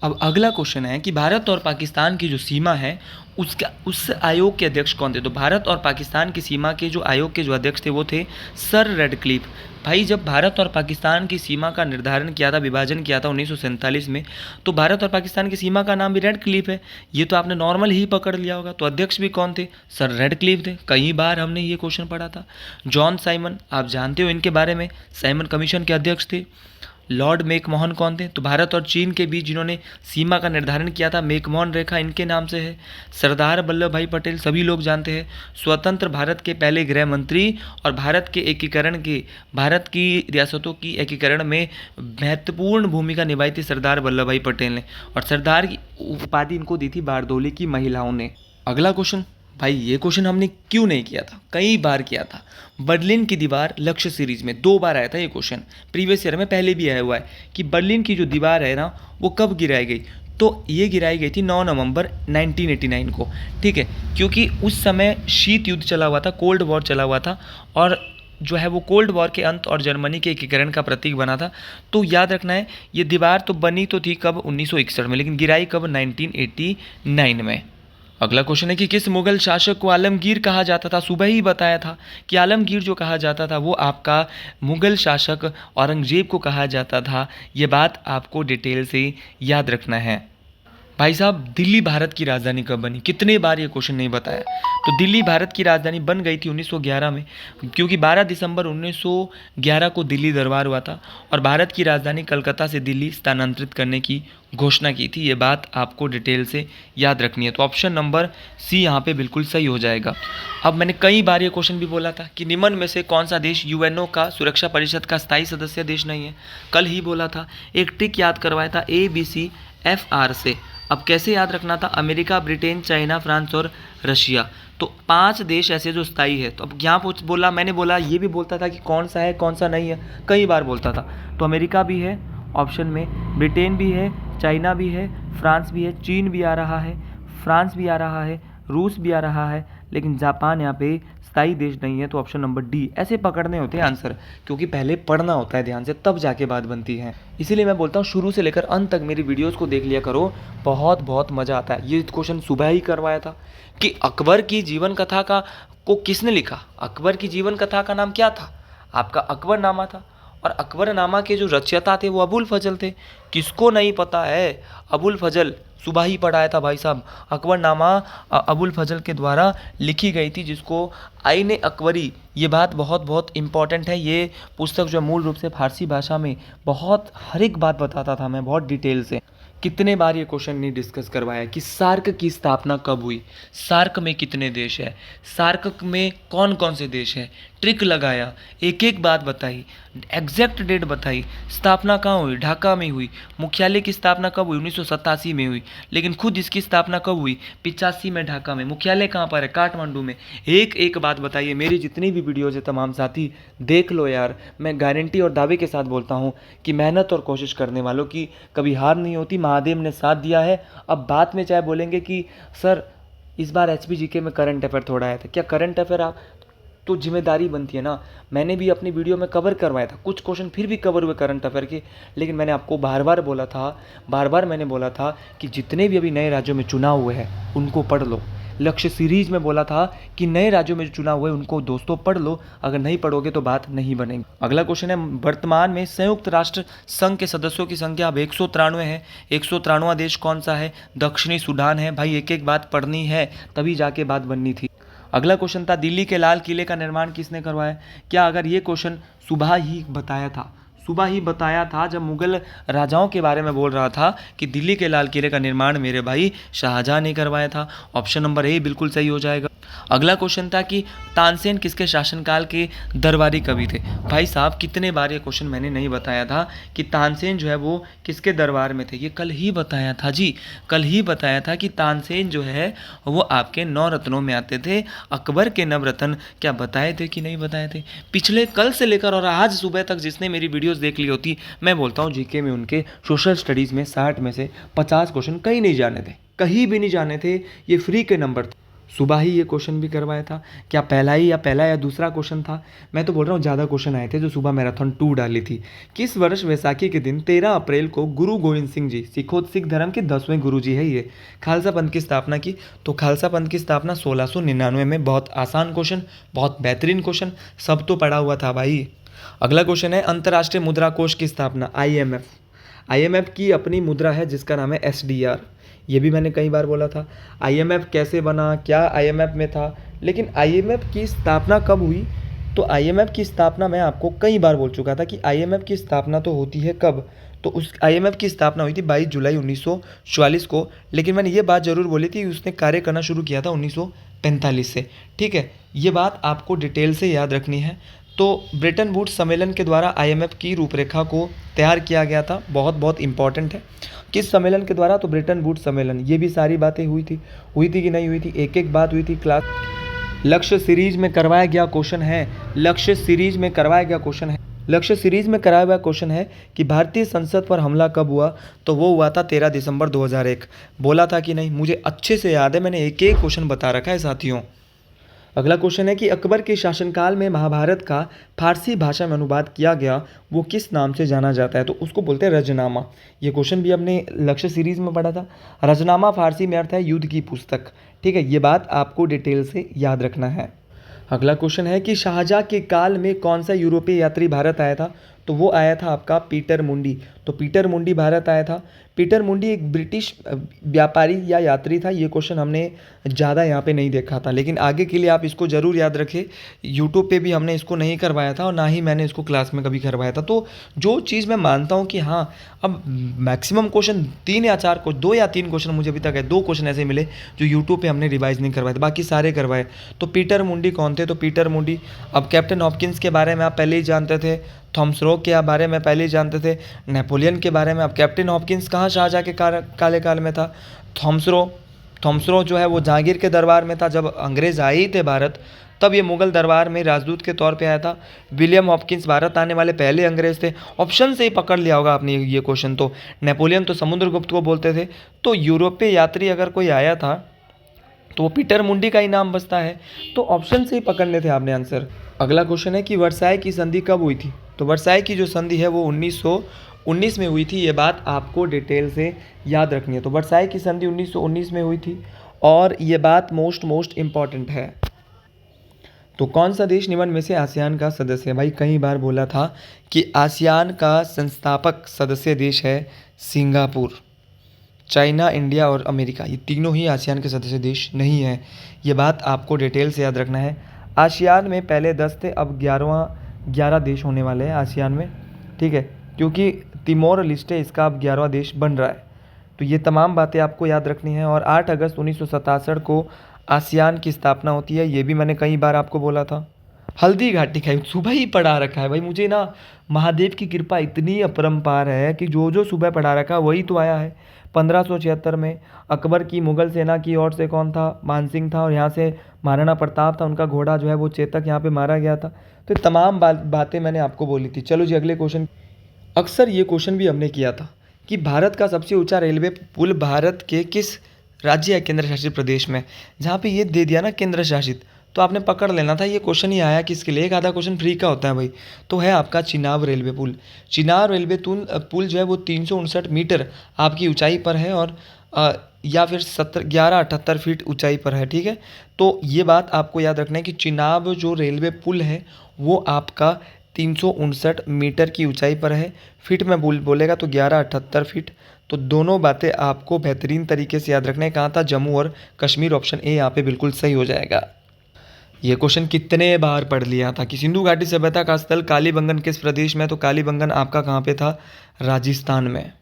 अब अगला क्वेश्चन है कि भारत और पाकिस्तान की जो सीमा है उस आयोग के अध्यक्ष कौन थे। तो भारत और पाकिस्तान की सीमा के जो आयोग के जो अध्यक्ष थे वो थे सर रेडक्लिफ। भाई जब भारत और पाकिस्तान की सीमा का निर्धारण किया था, विभाजन किया था 1947 में, तो भारत और पाकिस्तान की सीमा का नाम भी रेडक्लिफ है। ये तो आपने नॉर्मल ही पकड़ लिया होगा। तो अध्यक्ष भी कौन थे, सर रेडक्लिफ थे। कई बार हमने ये क्वेश्चन पढ़ा था। जॉन साइमन, आप जानते हो इनके बारे में, साइमन कमीशन के अध्यक्ष थे। लॉर्ड मैकमोहन कौन थे, तो भारत और चीन के बीच जिन्होंने सीमा का निर्धारण किया था, मैकमोहन रेखा इनके नाम से है। सरदार वल्लभ भाई पटेल सभी लोग जानते हैं, स्वतंत्र भारत के पहले गृह मंत्री, और भारत की रियासतों की एकीकरण में महत्वपूर्ण भूमिका निभाई थी सरदार वल्लभ भाई पटेल ने, और सरदार की उपाधि इनको दी थी बारदोली की महिलाओं ने। अगला क्वेश्चन, भाई ये क्वेश्चन हमने क्यों नहीं किया था, कई बार किया था। बर्लिन की दीवार लक्ष्य सीरीज में 2 बार आया था ये क्वेश्चन, प्रीवियस ईयर में पहले भी आया हुआ है कि बर्लिन की जो दीवार है ना वो कब गिराई गई। तो ये गिराई गई थी 9 नवंबर 1989 को, ठीक है, क्योंकि उस समय शीत युद्ध चला हुआ था, कोल्ड वॉर चला हुआ था, और जो है वो कोल्ड वॉर के अंत और जर्मनी के एकीकरण का प्रतीक बना था। तो याद रखना है, ये दीवार तो बनी तो थी कब, 1961 में, लेकिन गिराई कब, 1989 में। अगला क्वेश्चन है कि किस मुगल शासक को आलमगीर कहा जाता था। सुबह ही बताया था कि आलमगीर जो कहा जाता था वो आपका मुगल शासक औरंगजेब को कहा जाता था। ये बात आपको डिटेल से याद रखना है। भाई साहब, दिल्ली भारत की राजधानी कब बनी? कितने बार ये क्वेश्चन नहीं बताया। तो दिल्ली भारत की राजधानी बन गई थी 1911 में, क्योंकि 12 दिसंबर 1911 को दिल्ली दरबार हुआ था और भारत की राजधानी कलकत्ता से दिल्ली स्थानांतरित करने की घोषणा की थी। ये बात आपको डिटेल से याद रखनी है। तो ऑप्शन नंबर सी यहाँ पे बिल्कुल सही हो जाएगा। अब मैंने कई बार ये क्वेश्चन भी बोला था कि निम्न में से कौन सा देश यूएनओ का सुरक्षा परिषद का स्थायी सदस्य देश नहीं है। कल ही बोला था, एक ट्रिक याद करवाया था ABCFR से। अब कैसे याद रखना था? अमेरिका, ब्रिटेन, चाइना, फ्रांस और रशिया। तो 5 देश ऐसे जो स्थायी है। तो अब यहाँ बोला, मैंने बोला, ये भी बोलता था कि कौन सा है कौन सा नहीं है, कई बार बोलता था। तो अमेरिका भी है ऑप्शन में, ब्रिटेन भी है, चाइना भी है, फ्रांस भी है, चीन भी आ रहा है, फ्रांस भी आ रहा है, रूस भी आ रहा है, लेकिन जापान यहाँ पे स्थायी देश नहीं है। तो ऑप्शन नंबर डी। ऐसे पकड़ने होते हैं आंसर, क्योंकि पहले पढ़ना होता है ध्यान से, तब जाके बात बनती है। इसीलिए मैं बोलता हूँ शुरू से लेकर अंत तक मेरी वीडियोस को देख लिया करो, बहुत बहुत मज़ा आता है। ये क्वेश्चन सुबह ही करवाया था कि अकबर की जीवन कथा को किसने लिखा। अकबर की जीवन कथा का नाम क्या था? आपका अकबरनामा था। और अकबरनामा के जो रचयिता थे वो अबुल फजल थे। किसको नहीं पता है अबुल फजल? सुबह ही पढ़ाया था भाई साहब। अकबरनामा अबुल फजल के द्वारा लिखी गई थी, जिसको आईने अकबरी, ये बात बहुत बहुत इम्पॉर्टेंट है। ये पुस्तक जो मूल रूप से फारसी भाषा में बहुत हर एक बात बताता था मैं, बहुत डिटेल से। कितने बार ये क्वेश्चन नहीं डिस्कस करवाया कि सार्क की स्थापना कब हुई, सार्क में कितने देश है, सार्क में कौन कौन से देश है, ट्रिक लगाया, एक एक बात बताई, एग्जैक्ट डेट बताई, स्थापना कहाँ हुई, ढाका में हुई, मुख्यालय की स्थापना कब हुई, 1987 में हुई, लेकिन खुद इसकी स्थापना कब हुई, 85 में ढाका में, मुख्यालय कहाँ पर है, काठमांडू में। एक एक बात बताइए। मेरी जितनी भी वीडियोज़ है तमाम साथी देख लो यार, मैं गारंटी और दावे के साथ बोलता हूँ कि मेहनत और कोशिश करने वालों की कभी हार नहीं होती। महादेव ने साथ दिया है। अब बात में चाहे बोलेंगे कि सर इस बार HPGK में करंट अफेयर थोड़ा आया था, क्या करंट अफेयर आप तो जिम्मेदारी बनती है ना। मैंने भी अपनी वीडियो में कवर करवाया था, कुछ क्वेश्चन फिर भी कवर हुए करंट अफेयर के, लेकिन मैंने आपको बार बार मैंने बोला था कि जितने भी अभी नए राज्यों में चुनाव हुए हैं उनको पढ़ लो। लक्ष्य सीरीज में बोला था कि नए राज्यों में जो चुनाव हुए उनको दोस्तों पढ़ लो, अगर नहीं पढ़ोगे तो बात नहीं बनेगी। अगला क्वेश्चन है, वर्तमान में संयुक्त राष्ट्र संघ के सदस्यों की संख्या अब 193 है। 193वां देश कौन सा है? दक्षिणी सूडान है। भाई एक एक बात पढ़नी है, तभी जाके बात बननी थी। अगला क्वेश्चन था, दिल्ली के लाल किले का निर्माण किसने करवाया? क्या अगर ये क्वेश्चन सुबह ही बताया था जब मुगल राजाओं के बारे में बोल रहा था कि दिल्ली के लाल किले का निर्माण मेरे भाई शाहजहां ने करवाया था। ऑप्शन नंबर ए बिल्कुल सही हो जाएगा। अगला क्वेश्चन था कि तानसेन किसके शासनकाल के दरबारी कवि थे। भाई साहब कितने बार ये क्वेश्चन मैंने नहीं बताया था कि तानसेन जो है वो किसके दरबार में थे। ये कल ही बताया था जी, कल ही बताया था कि तानसेन जो है वो आपके 9 रत्नों में आते थे। अकबर के नवरत्न क्या बताए थे कि नहीं बताए थे? पिछले कल से लेकर और आज सुबह तक जिसने मेरी वीडियोस देख ली होती, मैं बोलता हूँ जीके में उनके सोशल स्टडीज़ में 60 में से 50 क्वेश्चन कहीं नहीं जाने थे, कहीं भी नहीं जाने थे। ये फ्री के नंबर थे। सुबह ही ये क्वेश्चन भी करवाया था। क्या पहला या दूसरा क्वेश्चन था? मैं तो बोल रहा हूँ ज़्यादा क्वेश्चन आए थे जो सुबह मैराथन 2 डाली थी। किस वर्ष वैसाखी के दिन 13 अप्रैल को गुरु गोविंद सिंह जी, सिख धर्म के 10वें गुरु जी है ये, खालसा पंथ की स्थापना की? तो खालसा पंथ की स्थापना 1699 में। बहुत आसान क्वेश्चन, बहुत बेहतरीन क्वेश्चन, सब तो पढ़ा हुआ था भाई। अगला क्वेश्चन है, अंतर्राष्ट्रीय मुद्रा कोष की स्थापना IMF की अपनी मुद्रा है जिसका नाम है SDR। ये भी मैंने कई बार बोला था। IMF कैसे बना, क्या IMF में था, लेकिन IMF की स्थापना कब हुई? तो IMF की स्थापना मैं आपको कई बार बोल चुका था कि IMF की स्थापना तो होती है कब? तो उस IMF की स्थापना हुई थी 22 जुलाई 1944 को, लेकिन मैंने ये बात ज़रूर बोली थी उसने कार्य करना शुरू किया था 1945 से। ठीक है, ये बात आपको डिटेल से याद रखनी है। तो ब्रेटन वुड्स सम्मेलन के द्वारा IMF की रूपरेखा को तैयार किया गया था, बहुत बहुत इंपॉर्टेंट है। किस सम्मेलन के द्वारा? तो ब्रेटन वुड्स सम्मेलन। ये भी सारी बातें हुई थी कि नहीं हुई थी, एक एक बात हुई थी। क्लास लक्ष्य सीरीज में करवाया गया क्वेश्चन है, लक्ष्य सीरीज में कराया हुआ क्वेश्चन है कि भारतीय संसद पर हमला कब हुआ? तो वो हुआ था 13 दिसंबर 2001। बोला था कि नहीं? मुझे अच्छे से याद है, मैंने एक एक क्वेश्चन बता रखा है साथियों। अगला क्वेश्चन है कि अकबर के शासनकाल में महाभारत का फारसी भाषा में अनुवाद किया गया वो किस नाम से जाना जाता है, तो उसको बोलते हैं रजनामा। ये क्वेश्चन भी हमने लक्ष्य सीरीज में पढ़ा था। रजनामा फारसी में अर्थ है युद्ध की पुस्तक। ठीक है, ये बात आपको डिटेल से याद रखना है। अगला क्वेश्चन है कि शाहजहाँ के काल में कौन सा यूरोपीय यात्री भारत आया था, तो वो आया था आपका पीटर मुंडी। तो पीटर मुंडी भारत आया था। पीटर मुंडी एक ब्रिटिश व्यापारी या यात्री था। ये क्वेश्चन हमने ज़्यादा यहाँ पे नहीं देखा था, लेकिन आगे के लिए आप इसको ज़रूर याद रखें। यूट्यूब पे भी हमने इसको नहीं करवाया था और ना ही मैंने इसको क्लास में कभी करवाया था। तो जो चीज़ मैं मानता हूँ कि हाँ, अब मैक्सिमम क्वेश्चन 3 या 4 को 2 या 3 क्वेश्चन मुझे अभी तक है, 2 क्वेश्चन ऐसे मिले जो यूट्यूब पे हमने रिवाइज नहीं करवाए थे, बाकी सारे करवाए। तो पीटर मुंडी कौन थे, तो पीटर मुंडी, अब कैप्टन हॉपकिंस के बारे में आप पहले ही जानते थे, थॉमस रो के बारे में पहले ही जानते थे, नेपोलियन के बारे में। अब कैप्टन हॉपकिंस कहाँ शाहजहाँ के काले काल में था। थॉमस रो जो है वो जहांगीर के दरबार में था। जब अंग्रेज़ आए ही थे भारत, तब ये मुगल दरबार में राजदूत के तौर पे आया था। विलियम हॉपकिंस भारत आने वाले पहले अंग्रेज़ थे। ऑप्शन से ही पकड़ लिया होगा आपने ये क्वेश्चन। तो नेपोलियन तो समुद्रगुप्त को बोलते थे। तो यूरोपीय यात्री अगर कोई आया था तो वो पीटर मुंडी का ही नाम बचता है। तो ऑप्शन से ही पकड़ने थे आपने आंसर। अगला क्वेश्चन है कि वर्साई की संधि कब हुई थी, तो वर्साई की जो संधि है वो 1919 में हुई थी। ये बात आपको डिटेल से याद रखनी है। तो वर्साई की संधि 1919 में हुई थी और ये बात मोस्ट इम्पॉर्टेंट है। तो कौन सा देश निम्न में से आसियान का सदस्य है, भाई कई बार बोला था कि आसियान का संस्थापक सदस्य देश है सिंगापुर। चाइना, इंडिया और अमेरिका, ये तीनों ही आसियान के सदस्य देश नहीं हैं। ये बात आपको डिटेल से याद रखना है। आसियान में पहले 10 थे, अब 11 देश होने वाले हैं आसियान में। ठीक है, क्योंकि तिमोर लिस्टे इसका अब 11वां देश बन रहा है। तो ये तमाम बातें आपको याद रखनी है। और 8 अगस्त 1967 को आसियान की स्थापना होती है। ये भी मैंने कई बार आपको बोला था। हल्दी घाटी का सुबह ही पढ़ा रखा है भाई, मुझे ना महादेव की कृपा इतनी अपरंपार है कि जो जो सुबह पढ़ा रखा है वही तो आया है। 1576 में अकबर की मुगल सेना की ओर से कौन था, मानसिंह था, और यहाँ से महाराणा प्रताप था, उनका घोड़ा जो है वो चेतक यहाँ पे मारा गया था। तो तमाम बातें मैंने आपको बोली थी। चलो जी अगले क्वेश्चन। अक्सर ये क्वेश्चन भी हमने किया था कि भारत का सबसे ऊंचा रेलवे पुल भारत के किस राज्य या केंद्र शासित प्रदेश में। जहाँ पे ये दे दिया ना केंद्र शासित, तो आपने पकड़ लेना था। ये क्वेश्चन ही आया किसके लिए, एक आधा क्वेश्चन फ्री का होता है भाई। तो है आपका चिनाब रेलवे पुल। चिनाब रेलवे पुल जो है वो 359 मीटर आपकी ऊंचाई पर है और या फिर 1178 फीट ऊंचाई पर है। ठीक है, तो ये बात आपको याद रखना है कि चिनाब जो रेलवे पुल है वो आपका 359 मीटर की ऊंचाई पर है। फीट में बोलेगा तो 1178 फीट। तो दोनों बातें आपको बेहतरीन तरीके से याद रखना है। कहाँ था, जम्मू और कश्मीर। ऑप्शन ए यहाँ पे बिल्कुल सही हो जाएगा। ये क्वेश्चन कितने बार पढ़ लिया था कि सिंधु घाटी सभ्यता का स्थल कालीबंगन किस प्रदेश में, तो कालीबंगन आपका कहाँ पे था, राजस्थान में।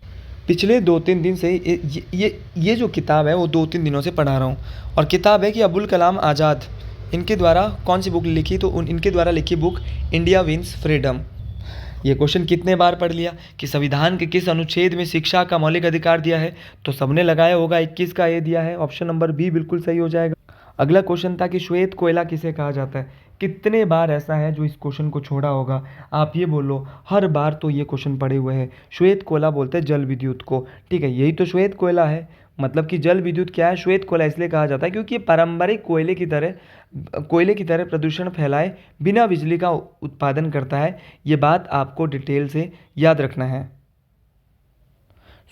पिछले 2-3 दिन से ये जो किताब है वो 2-3 दिनों से पढ़ा रहा हूँ। और किताब है कि अबुल कलाम आज़ाद, इनके द्वारा कौन सी बुक लिखी, तो इनके द्वारा लिखी बुक इंडिया विंस फ्रीडम। ये क्वेश्चन कितने बार पढ़ लिया कि संविधान के किस अनुच्छेद में शिक्षा का मौलिक अधिकार दिया है, तो सबने लगाया होगा 21 का ये दिया है। ऑप्शन नंबर बी बिल्कुल सही हो जाएगा। अगला क्वेश्चन था कि श्वेत कोयला किसे कहा जाता है। कितने बार ऐसा है जो इस क्वेश्चन को छोड़ा होगा, आप ये बोलो हर बार तो ये क्वेश्चन पड़े हुए हैं। श्वेत कोयला बोलते हैं जल विद्युत को। ठीक है, यही तो श्वेत कोयला है। मतलब कि जल विद्युत क्या है, श्वेत कोयला इसलिए कहा जाता है क्योंकि ये पारंपरिक कोयले की तरह प्रदूषण फैलाए बिना बिजली का उत्पादन करता है। ये बात आपको डिटेल से याद रखना है।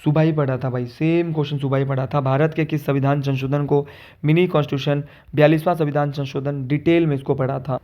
सुबह ही पढ़ा था भाई, सेम क्वेश्चन सुबह ही पढ़ा था। भारत के किस संविधान संशोधन को मिनी कॉन्स्टिट्यूशन, 42वां संविधान संशोधन, डिटेल में इसको पढ़ा था।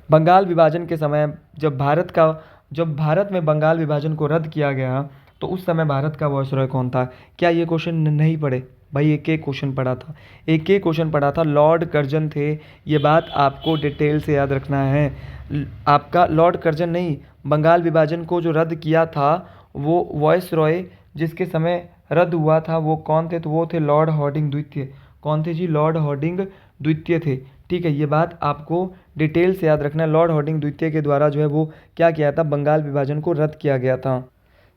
बंगाल विभाजन के समय जब भारत में बंगाल विभाजन को रद्द किया गया तो उस समय भारत का वायसरॉय कौन था। क्या ये क्वेश्चन नहीं पढ़े भाई, एक क्वेश्चन पढ़ा था, एक क्वेश्चन पढ़ा था, लॉर्ड कर्जन थे। ये बात आपको डिटेल से याद रखना है। आपका लॉर्ड कर्जन नहीं, बंगाल विभाजन को जो रद्द किया था वो वायसरॉय जिसके समय रद्द हुआ था वो कौन थे, तो वो थे लॉर्ड हार्डिंग द्वितीय। कौन थे जी, लॉर्ड हार्डिंग द्वितीय थे। ठीक है, ये बात आपको डिटेल से याद रखना है। लॉर्ड हार्डिंग द्वितीय के द्वारा जो है वो क्या किया था, बंगाल विभाजन को रद्द किया गया था।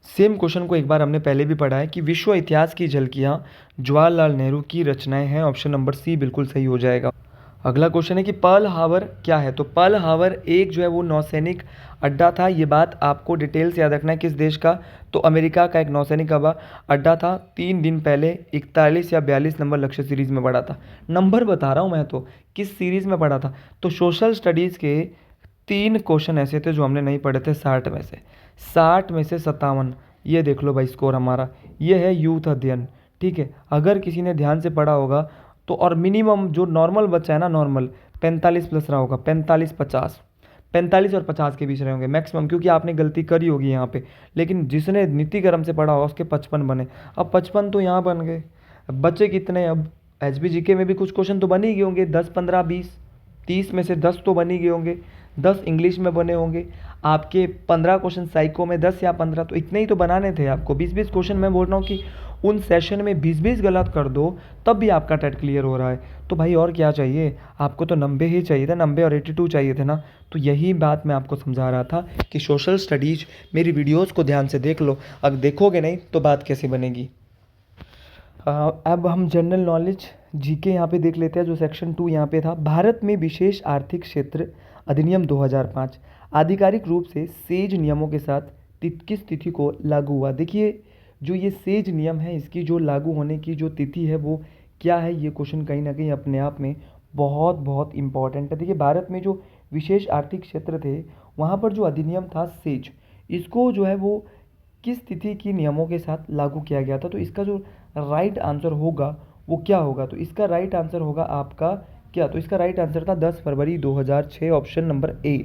सेम क्वेश्चन को एक बार हमने पहले भी पढ़ा है कि विश्व इतिहास की झलकियाँ जवाहरलाल नेहरू की रचनाएं हैं। ऑप्शन नंबर सी बिल्कुल सही हो जाएगा। अगला क्वेश्चन है कि पर्ल हार्बर क्या है। तो पर्ल हार्बर एक जो है वो नौसैनिक अड्डा था। ये बात आपको डिटेल से याद रखना है। किस देश का? तो अमेरिका का एक नौसैनिक अड्डा था। 3 दिन पहले 41 या 42 नंबर लक्ष्य सीरीज में पढ़ा था। नंबर बता रहा हूँ मैं तो, किस सीरीज में पढ़ा था। तो सोशल स्टडीज़ के 3 क्वेश्चन ऐसे थे जो हमने नहीं पढ़े थे 60 में से 57। ये देख लो भाई स्कोर हमारा। ये है यूथ अध्ययन, ठीक है। अगर किसी ने ध्यान से पढ़ा होगा तो, और मिनिमम जो नॉर्मल बच्चा है ना, नॉर्मल 45 प्लस रहा होगा, 45-50, 45 और 50 के बीच रहे होंगे मैक्सिमम, क्योंकि आपने गलती करी होगी यहाँ पे। लेकिन जिसने नीतिगरम से पढ़ा होगा उसके 55 बने। अब 55 तो यहाँ बन गए। अब बच्चे कितने? अब एसबीजीके में भी कुछ क्वेश्चन तो बन ही गए होंगे, 10, 15, 20, 30 में से 10 तो बन ही गए होंगे, 10 इंग्लिश में बने होंगे आपके, 15 क्वेश्चन साइको में, 10 या 15, तो इतने ही तो बनाने थे आपको। 20-20 क्वेश्चन मैं बोल रहा हूँ कि उन सेशन में 20-20 गलत कर दो तब भी आपका टेट क्लियर हो रहा है। तो भाई और क्या चाहिए आपको? तो 90 ही चाहिए था, 90 और 82 चाहिए थे ना। तो यही बात मैं आपको समझा रहा था कि सोशल स्टडीज, मेरी वीडियोस को ध्यान से देख लो। अगर देखोगे नहीं तो बात कैसे बनेगी। अब हम जनरल नॉलेज जीके यहाँ पे देख लेते हैं। जो सेक्शन 2 यहाँ पे था, भारत में विशेष आर्थिक क्षेत्र अधिनियम 2005 आधिकारिक रूप से सेज नियमों के साथ किस तिथि को लागू हुआ। देखिए जो ये सेज नियम है, इसकी जो लागू होने की जो तिथि है वो क्या है, ये क्वेश्चन कहीं ना कहीं अपने आप में बहुत बहुत इम्पॉर्टेंट है। देखिए भारत में जो विशेष आर्थिक क्षेत्र थे वहाँ पर जो अधिनियम था सेज, इसको जो है वो किस तिथि की नियमों के साथ लागू किया गया था। तो इसका जो राइट आंसर होगा वो क्या होगा? तो इसका राइट आंसर होगा आपका क्या? तो इसका राइट आंसर था 10 फरवरी 2006, ऑप्शन नंबर ए।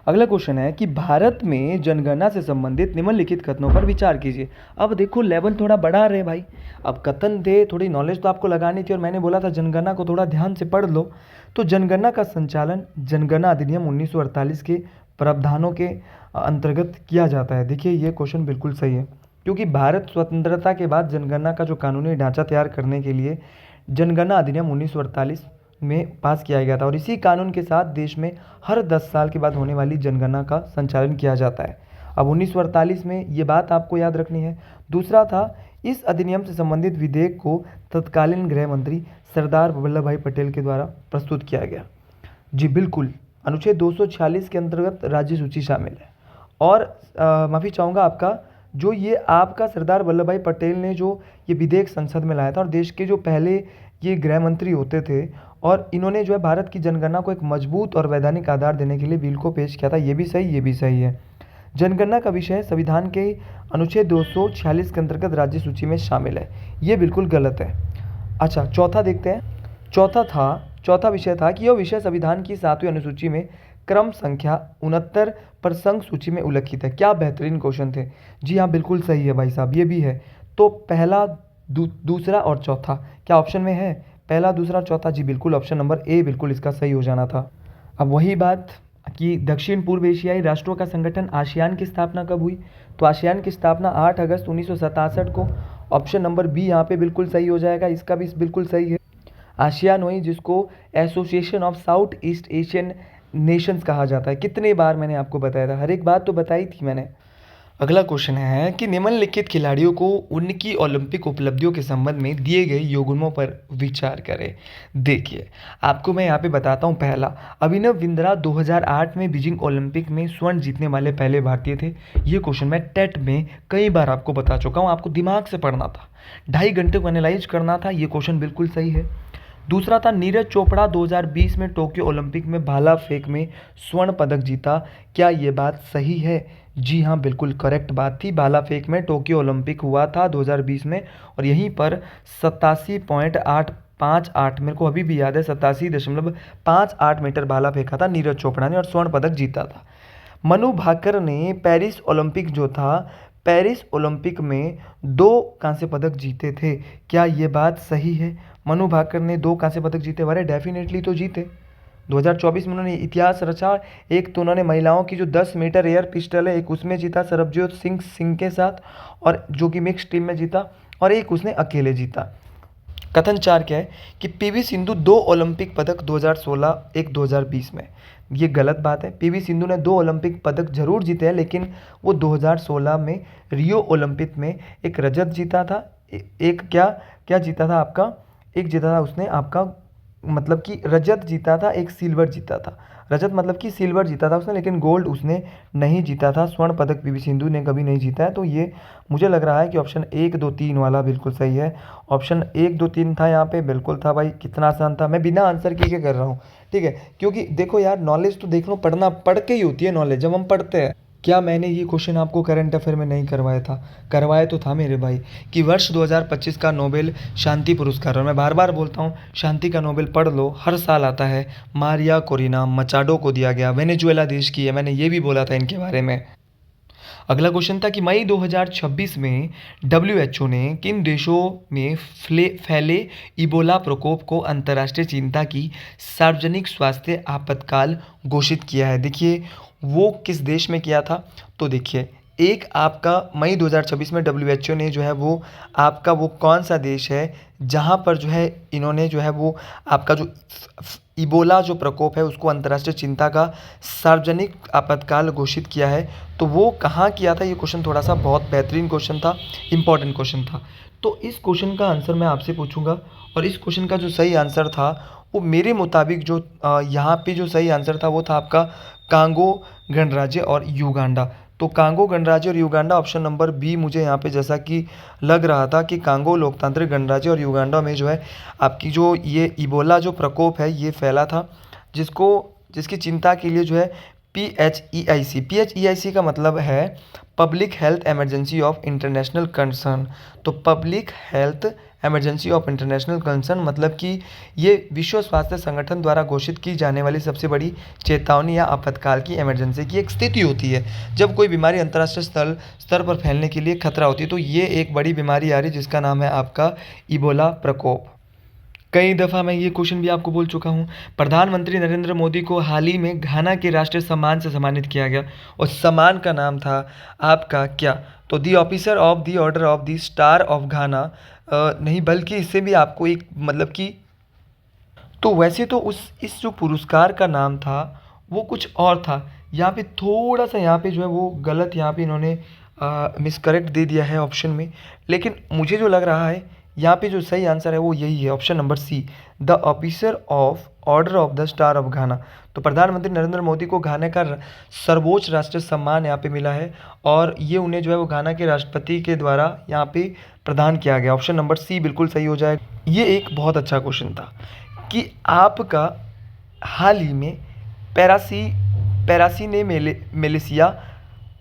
अगला क्वेश्चन है कि भारत में जनगणना से संबंधित निम्नलिखित कथनों पर विचार कीजिए। अब देखो लेवल थोड़ा बढ़ा रहे भाई। अब कथन थे, थोड़ी नॉलेज तो आपको लगानी थी, और मैंने बोला था जनगणना को थोड़ा ध्यान से पढ़ लो। तो जनगणना का संचालन जनगणना अधिनियम 1948 के प्रावधानों के अंतर्गत किया जाता है। देखिए ये क्वेश्चन बिल्कुल सही है, क्योंकि भारत स्वतंत्रता के बाद जनगणना का जो कानूनी ढांचा तैयार करने के लिए जनगणना अधिनियम 1948 में पास किया गया था, और इसी कानून के साथ देश में हर 10 साल के बाद होने वाली जनगणना का संचालन किया जाता है। अब 1948 में ये बात आपको याद रखनी है। दूसरा था, इस अधिनियम से संबंधित विधेयक को तत्कालीन गृह मंत्री सरदार वल्लभ भाई पटेल के द्वारा प्रस्तुत किया गया। जी बिल्कुल, अनुच्छेद 246 के अंतर्गत राज्य सूची शामिल है। और माफ़ी चाहूँगा आपका, जो ये आपका सरदार वल्लभ भाई पटेल ने जो ये विधेयक संसद में लाया था, और देश के जो पहले ये गृह मंत्री होते थे, और इन्होंने जो है भारत की जनगणना को एक मजबूत और वैधानिक आधार देने के लिए बिल को पेश किया था। ये भी सही, ये भी सही है। जनगणना का विषय संविधान के अनुच्छेद 246 के अंतर्गत राज्य सूची में शामिल है, ये बिल्कुल गलत है। अच्छा चौथा देखते हैं। चौथा विषय था कि यह विषय संविधान की 7वीं अनुसूची में क्रम संख्या 69 पर संघ सूची में उल्लिखित है। क्या बेहतरीन क्वेश्चन थे। जी हाँ बिल्कुल सही है भाई साहब, ये भी है। तो पहला, दूसरा और चौथा क्या ऑप्शन में है? पहला, दूसरा, चौथा, जी बिल्कुल ऑप्शन नंबर ए बिल्कुल इसका सही हो जाना था। अब वही बात कि दक्षिण पूर्व एशियाई राष्ट्रों का संगठन आसियान की स्थापना कब हुई? तो आसियान की स्थापना 8 अगस्त 1967 को, ऑप्शन नंबर बी यहाँ पे बिल्कुल सही हो जाएगा। इसका भी बिल्कुल सही है। आसियान हुई जिसको association of south east Asian Nations कहा जाता है। कितने बार मैंने आपको बताया था, हर एक बात तो बताई थी मैंने। अगला क्वेश्चन है कि निम्नलिखित खिलाड़ियों को उनकी ओलंपिक उपलब्धियों के संबंध में दिए गए योगदानों पर विचार करें। देखिए आपको मैं यहाँ पे बताता हूँ। पहला, अभिनव बिंद्रा 2008 में बीजिंग ओलंपिक में स्वर्ण जीतने वाले पहले भारतीय थे। ये क्वेश्चन मैं टेट में कई बार आपको बता चुका हूँ, आपको दिमाग से पढ़ना था, 2.5 घंटे को एनालाइज करना था। ये क्वेश्चन बिल्कुल सही है। दूसरा था, नीरज चोपड़ा 2020 में टोक्यो ओलंपिक में भाला फेंक में स्वर्ण पदक जीता। क्या ये बात सही है? जी हाँ बिल्कुल करेक्ट बात थी। भाला फेंक में टोक्यो ओलंपिक हुआ था 2020 में, और यहीं पर 87.858, मेरे को अभी भी याद है, 87.58 मीटर भाला फेंका था नीरज चोपड़ा ने और स्वर्ण पदक जीता था। मनु भाकर ने पेरिस ओलंपिक जो था, पेरिस ओलंपिक में 2 कांस्य पदक जीते थे। क्या ये बात सही है? मनु भाकर ने 2 कांस्य पदक जीते। अरे डेफिनेटली तो जीते। 2024 में उन्होंने इतिहास रचा। एक तो उन्होंने महिलाओं की जो 10 मीटर एयर पिस्टल है, एक उसमें जीता सरबजोत सिंह के साथ, और जो कि मिक्स टीम में जीता, और एक उसने अकेले जीता। कथन 4 क्या है कि पीवी सिंधु 2 ओलंपिक पदक 2016, एक 2020 में। ये गलत बात है। पीवी सिंधु ने 2 ओलंपिक पदक जरूर जीते हैं, लेकिन वो 2016 में रियो ओलंपिक में एक रजत जीता था, एक क्या जीता था आपका, एक जीता था उसने आपका मतलब कि रजत जीता था, एक सिल्वर जीता था। रजत मतलब कि सिल्वर जीता था उसने, लेकिन गोल्ड उसने नहीं जीता था। स्वर्ण पदक पीवी सिंधु ने कभी नहीं जीता है। तो ये मुझे लग रहा है कि ऑप्शन 1 2 3 वाला बिल्कुल सही है। ऑप्शन 1 2 3 था यहाँ पे, बिल्कुल था भाई। कितना आसान था, मैं बिना आंसर किए के कर रहा हूँ, ठीक है। क्योंकि देखो यार, नॉलेज तो देख लो, पढ़ना पढ़ के ही होती है नॉलेज, जब हम पढ़ते हैं। क्या मैंने ये क्वेश्चन आपको करंट अफेयर में नहीं करवाया था? करवाया तो था मेरे भाई, कि वर्ष 2025 का नोबेल शांति पुरस्कार, और मैं बार बार बोलता हूँ शांति का नोबेल पढ़ लो, हर साल आता है, मारिया कोरिना मचाडो को दिया गया, वेनेजुएला देश की है। मैंने ये भी बोला था इनके बारे में। अगला क्वेश्चन था कि मई 2026 में डब्ल्यूएचओ ने किन देशों में फैले इबोला प्रकोप को अंतर्राष्ट्रीय चिंता की सार्वजनिक स्वास्थ्य आपातकाल घोषित किया है? देखिए वो किस देश में किया था। तो देखिए, एक आपका मई 2026 में डब्ल्यूएचओ ने जो है वो आपका वो कौन सा देश है जहाँ पर जो है इन्होंने जो है वो आपका जो इबोला जो प्रकोप है उसको अंतर्राष्ट्रीय चिंता का सार्वजनिक आपातकाल घोषित किया है। तो वो कहाँ किया था, ये क्वेश्चन थोड़ा सा बहुत बेहतरीन क्वेश्चन था, इंपॉर्टेंट क्वेश्चन था। तो इस क्वेश्चन का आंसर मैं आपसे पूछूंगा, और इस क्वेश्चन का जो सही आंसर था वो मेरे मुताबिक जो यहाँ पे जो सही आंसर था वो था आपका कांगो गणराज्य और युगांडा। तो कांगो गणराज्य और युगांडा, ऑप्शन नंबर बी मुझे यहाँ पे जैसा कि लग रहा था कि कांगो लोकतांत्रिक गणराज्य और युगांडा में जो है आपकी जो ये इबोला जो प्रकोप है ये फैला था, जिसको जिसकी चिंता के लिए जो है PHEIC का मतलब है public health emergency of international concern. तो public health emergency of international concern मतलब कि ये विश्व स्वास्थ्य संगठन द्वारा घोषित की जाने वाली सबसे बड़ी चेतावनी या आपातकाल की इमरजेंसी की एक स्थिति होती है, जब कोई बीमारी अंतर्राष्ट्रीय स्तर पर फैलने के लिए खतरा होती है। तो ये एक बड़ी बीमारी आ रही है जिसका नाम है आपका इबोला प्रकोप। कई दफ़ा मैं ये क्वेश्चन भी आपको बोल चुका हूँ। प्रधानमंत्री नरेंद्र मोदी को हाल ही में घाना के राष्ट्रीय सम्मान से सम्मानित किया गया, और सम्मान का नाम था आपका क्या? तो the officer of the order of the star of घाना नहीं, बल्कि इससे भी आपको एक मतलब कि, तो वैसे तो उस इस जो पुरस्कार का नाम था वो कुछ और था। यहाँ पे थोड़ा सा यहाँ पे जो है वो गलत यहाँ पे इन्होंने मिसकरेक्ट दे दिया है ऑप्शन में, लेकिन मुझे जो लग रहा है यहाँ पे जो सही आंसर है वो यही है, option number C, the officer of order of the star of Ghana. तो प्रधानमंत्री नरेंद्र मोदी को घाना का सर्वोच्च राष्ट्रीय सम्मान यहाँ पे मिला है, और ये उन्हें जो है वो घाना के राष्ट्रपति के द्वारा यहाँ पे प्रदान किया गया। ऑप्शन नंबर सी बिल्कुल सही हो जाएगा। ये एक बहुत अच्छा क्वेश्चन था कि आपका हाल ही में पैरासी पैरासीने मेलेसिया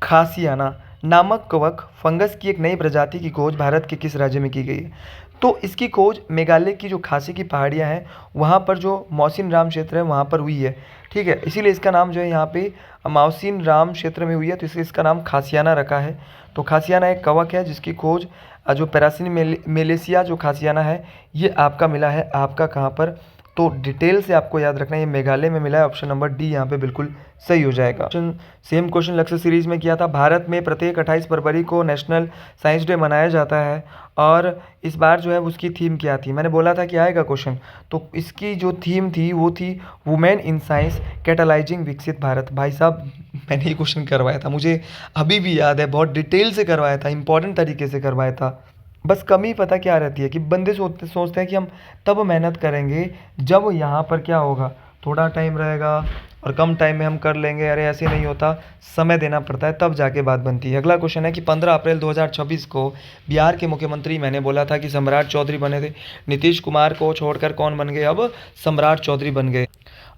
खासियाना नामक कवक फंगस की एक नई प्रजाति की खोज भारत के किस राज्य में की गई है? तो इसकी खोज मेघालय की जो खासी की पहाड़ियाँ हैं वहाँ पर जो मौसिन राम क्षेत्र है वहाँ पर हुई है, ठीक है। इसीलिए इसका नाम जो है यहाँ पे मौसिन राम क्षेत्र में हुई है, तो इसलिए इसका नाम खासियाना रखा है। तो खासियाना एक कवक है जिसकी खोज जो पैरासिन मेलेसिया जो खासियाना है ये आपका मिला है, आपका कहाँ पर? तो डिटेल से आपको याद रखना है, ये मेघालय में मिला है। ऑप्शन नंबर डी यहाँ पे बिल्कुल सही हो जाएगा। ऑप्शन सेम क्वेश्चन लक्ष्य सीरीज में किया था। भारत में प्रत्येक 28 फरवरी को नेशनल साइंस डे मनाया जाता है, और इस बार जो है उसकी थीम क्या थी? मैंने बोला था कि आएगा क्वेश्चन। तो इसकी जो थीम थी वो थी वुमेन इन साइंस कैटलाइजिंग विकसित भारत। भाई साहब मैंने ये क्वेश्चन करवाया था, मुझे अभी भी याद है, बहुत डिटेल से करवाया था, इंपॉर्टेंट तरीके से करवाया था। बस कमी पता क्या रहती है कि बंदे सोचते हैं कि हम तब मेहनत करेंगे जब यहाँ पर क्या होगा, थोड़ा टाइम रहेगा और कम टाइम में हम कर लेंगे। अरे ऐसे नहीं होता, समय देना पड़ता है तब जाके बात बनती है। अगला क्वेश्चन है कि 15 अप्रैल 2026 को बिहार के मुख्यमंत्री, मैंने बोला था कि सम्राट चौधरी बने थे, नीतीश कुमार को छोड़कर कौन बन गए? अब सम्राट चौधरी बन गए।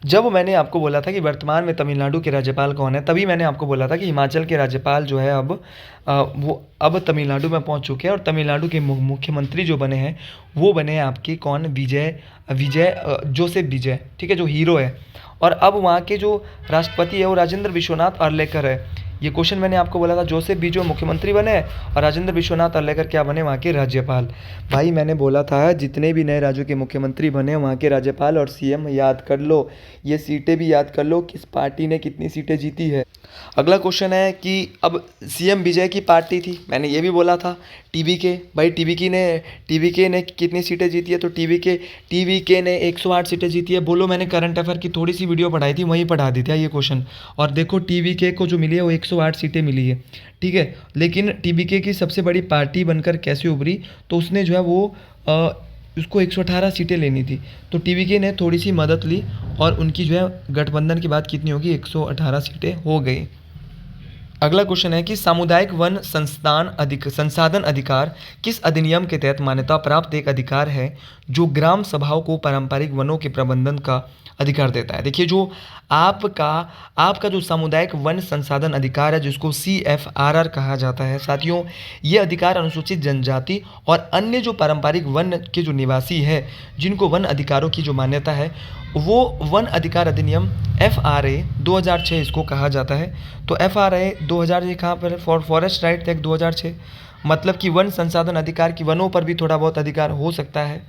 जब मैंने आपको बोला था कि वर्तमान में तमिलनाडु के राज्यपाल कौन है, तभी मैंने आपको बोला था कि हिमाचल के राज्यपाल जो है वो अब तमिलनाडु में पहुंच चुके हैं, और तमिलनाडु के मुख्यमंत्री जो बने हैं वो बने हैं आपके कौन? विजय विजय जोसेफ विजय, ठीक है, जो हीरो है। और अब वहाँ के जो राष्ट्रपति है वो राजेंद्र विश्वनाथ अर्लेकर है। ये क्वेश्चन मैंने आपको बोला था, जोसेफ विजय मुख्यमंत्री बने और राजेंद्र विश्वनाथ अर्लेकर क्या बने? वहाँ के राज्यपाल। भाई मैंने बोला था जितने भी नए राज्यों के मुख्यमंत्री बने वहाँ के राज्यपाल और सीएम याद कर लो, ये सीटें भी याद कर लो, किस पार्टी ने कितनी सीटें जीती है। अगला क्वेश्चन है कि अब सीएम विजय की पार्टी थी, मैंने ये भी बोला था टीवीके। भाई टीवीके ने कितनी सीटें जीती है? तो टीवीके ने 108 सीटें जीती है। बोलो, मैंने करंट अफेयर की थोड़ी सी वीडियो पढ़ाई थी, वहीं पढ़ा दी थी ये क्वेश्चन, और देखो टीवीके को जो मिली है वो 108 सीटें मिली है, ठीक है। लेकिन टीवीके की सबसे बड़ी पार्टी बनकर कैसे उभरी? तो उसने जो है वो उसको 118 सीटें लेनी थी। तो टीवीके ने थोड़ी सी मदद ली और उनकी जो है गठबंधन के बाद कितनी होगी, 118 सीटें हो गई। अगला क्वेश्चन है कि सामुदायिक वन संसाधन अधिकार किस अधिनियम के तहत मान्यता प्राप्त एक अधिकार है जो ग्राम सभाओं को पारंपरिक वनों के प्रबंधन का अधिकार देता है। देखिए, जो आपका जो सामुदायिक वन संसाधन अधिकार है, जिसको CFRR कहा जाता है साथियों, ये अधिकार अनुसूचित जनजाति और अन्य जो पारंपरिक वन के जो निवासी है, जिनको वन अधिकारों की जो मान्यता है, वो वन अधिकार अधिनियम FRA 2006 इसको कहा जाता है। तो FRA 2006 कहाँ पर है? फॉरेस्ट राइट एक्ट 2006, मतलब कि वन संसाधन अधिकार की वनों पर भी थोड़ा बहुत अधिकार हो सकता है।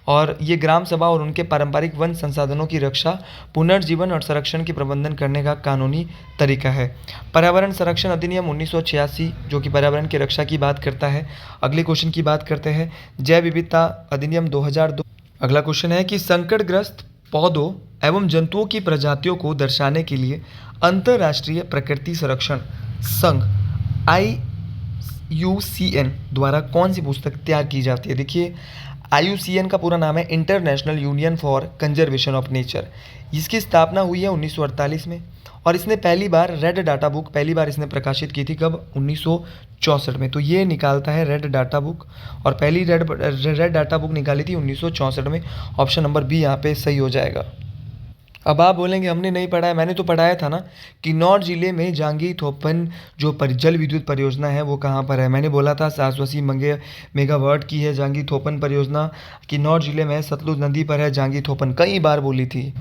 और ये ग्राम सभा और उनके पारंपरिक वन संसाधनों की रक्षा, पुनर्जीवन और संरक्षण के प्रबंधन करने का कानूनी तरीका है। पर्यावरण संरक्षण अधिनियम 1986 जो कि पर्यावरण की रक्षा की बात करता है। अगले क्वेश्चन की बात करते हैं, जैव विविधता अधिनियम 2002। अगला क्वेश्चन है कि संकटग्रस्त पौधों एवं जंतुओं की प्रजातियों को दर्शाने के लिए अंतर्राष्ट्रीय प्रकृति संरक्षण संघ IUCN द्वारा कौन सी पुस्तक तैयार की जाती है? देखिए, IUCN का पूरा नाम है international union for conservation of nature. इसकी स्थापना हुई है 1948 में और इसने पहली बार रेड डाटा बुक इसने प्रकाशित की थी कब? 1964 में। तो ये निकालता है रेड डाटा बुक, और पहली रेड डाटा बुक निकाली थी 1964 में। ऑप्शन नंबर बी यहाँ पे सही हो जाएगा। अब आप बोलेंगे हमने नहीं पढ़ा है। मैंने तो पढ़ाया था ना, किन्नौर जिले में जांगी थोपन जो जल विद्युत परियोजना है वो कहाँ पर है। मैंने बोला था 780 मेगावाट की है जांगी थोपन परियोजना, किन्नौर जिले में सतलुज नदी पर है जांगी थोपन, कई बार बोली थी।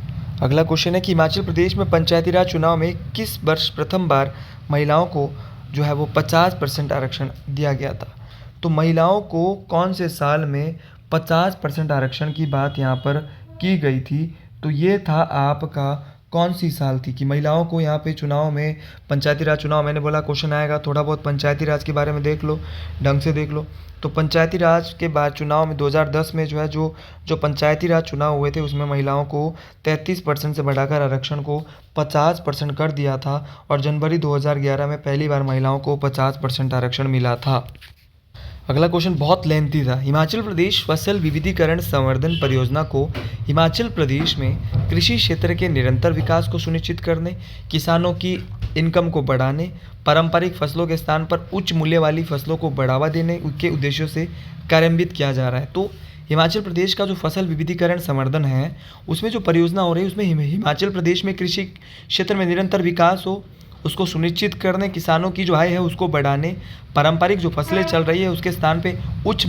अगला क्वेश्चन है कि हिमाचल प्रदेश में पंचायती राज चुनाव में किस वर्ष प्रथम बार महिलाओं को जो है वो 50% आरक्षण दिया गया था? तो महिलाओं को कौन से साल में 50% आरक्षण की बात यहाँ पर की गई थी? तो ये था आपका कौन सी साल थी कि महिलाओं को यहाँ पे चुनाव में, पंचायती राज चुनाव, मैंने बोला क्वेश्चन आएगा, थोड़ा बहुत पंचायती राज के बारे में देख लो, ढंग से देख लो। तो पंचायती राज के बाद चुनाव में 2010 में जो है जो पंचायती राज चुनाव हुए थे उसमें महिलाओं को 33% से बढ़ाकर आरक्षण को 50% कर दिया था, और जनवरी 2011 में पहली बार महिलाओं को 50% आरक्षण मिला था। अगला क्वेश्चन बहुत लेंथी था। हिमाचल प्रदेश फसल विविधीकरण संवर्धन परियोजना को हिमाचल प्रदेश में कृषि क्षेत्र के निरंतर विकास को सुनिश्चित करने, किसानों की इनकम को बढ़ाने, पारंपरिक फसलों के स्थान पर उच्च मूल्य वाली फसलों को बढ़ावा देने के उद्देश्यों से कार्यान्वित किया जा रहा है। तो हिमाचल प्रदेश का जो फसल विविधीकरण संवर्धन है उसमें जो परियोजना हो रही है उसमें हिमाचल प्रदेश में कृषि क्षेत्र में निरंतर विकास हो, उसको सुनिश्चित करने, किसानों की जो आय है उसको बढ़ाने, पारंपरिक जो फसलें चल रही है उसके स्थान पे उच्च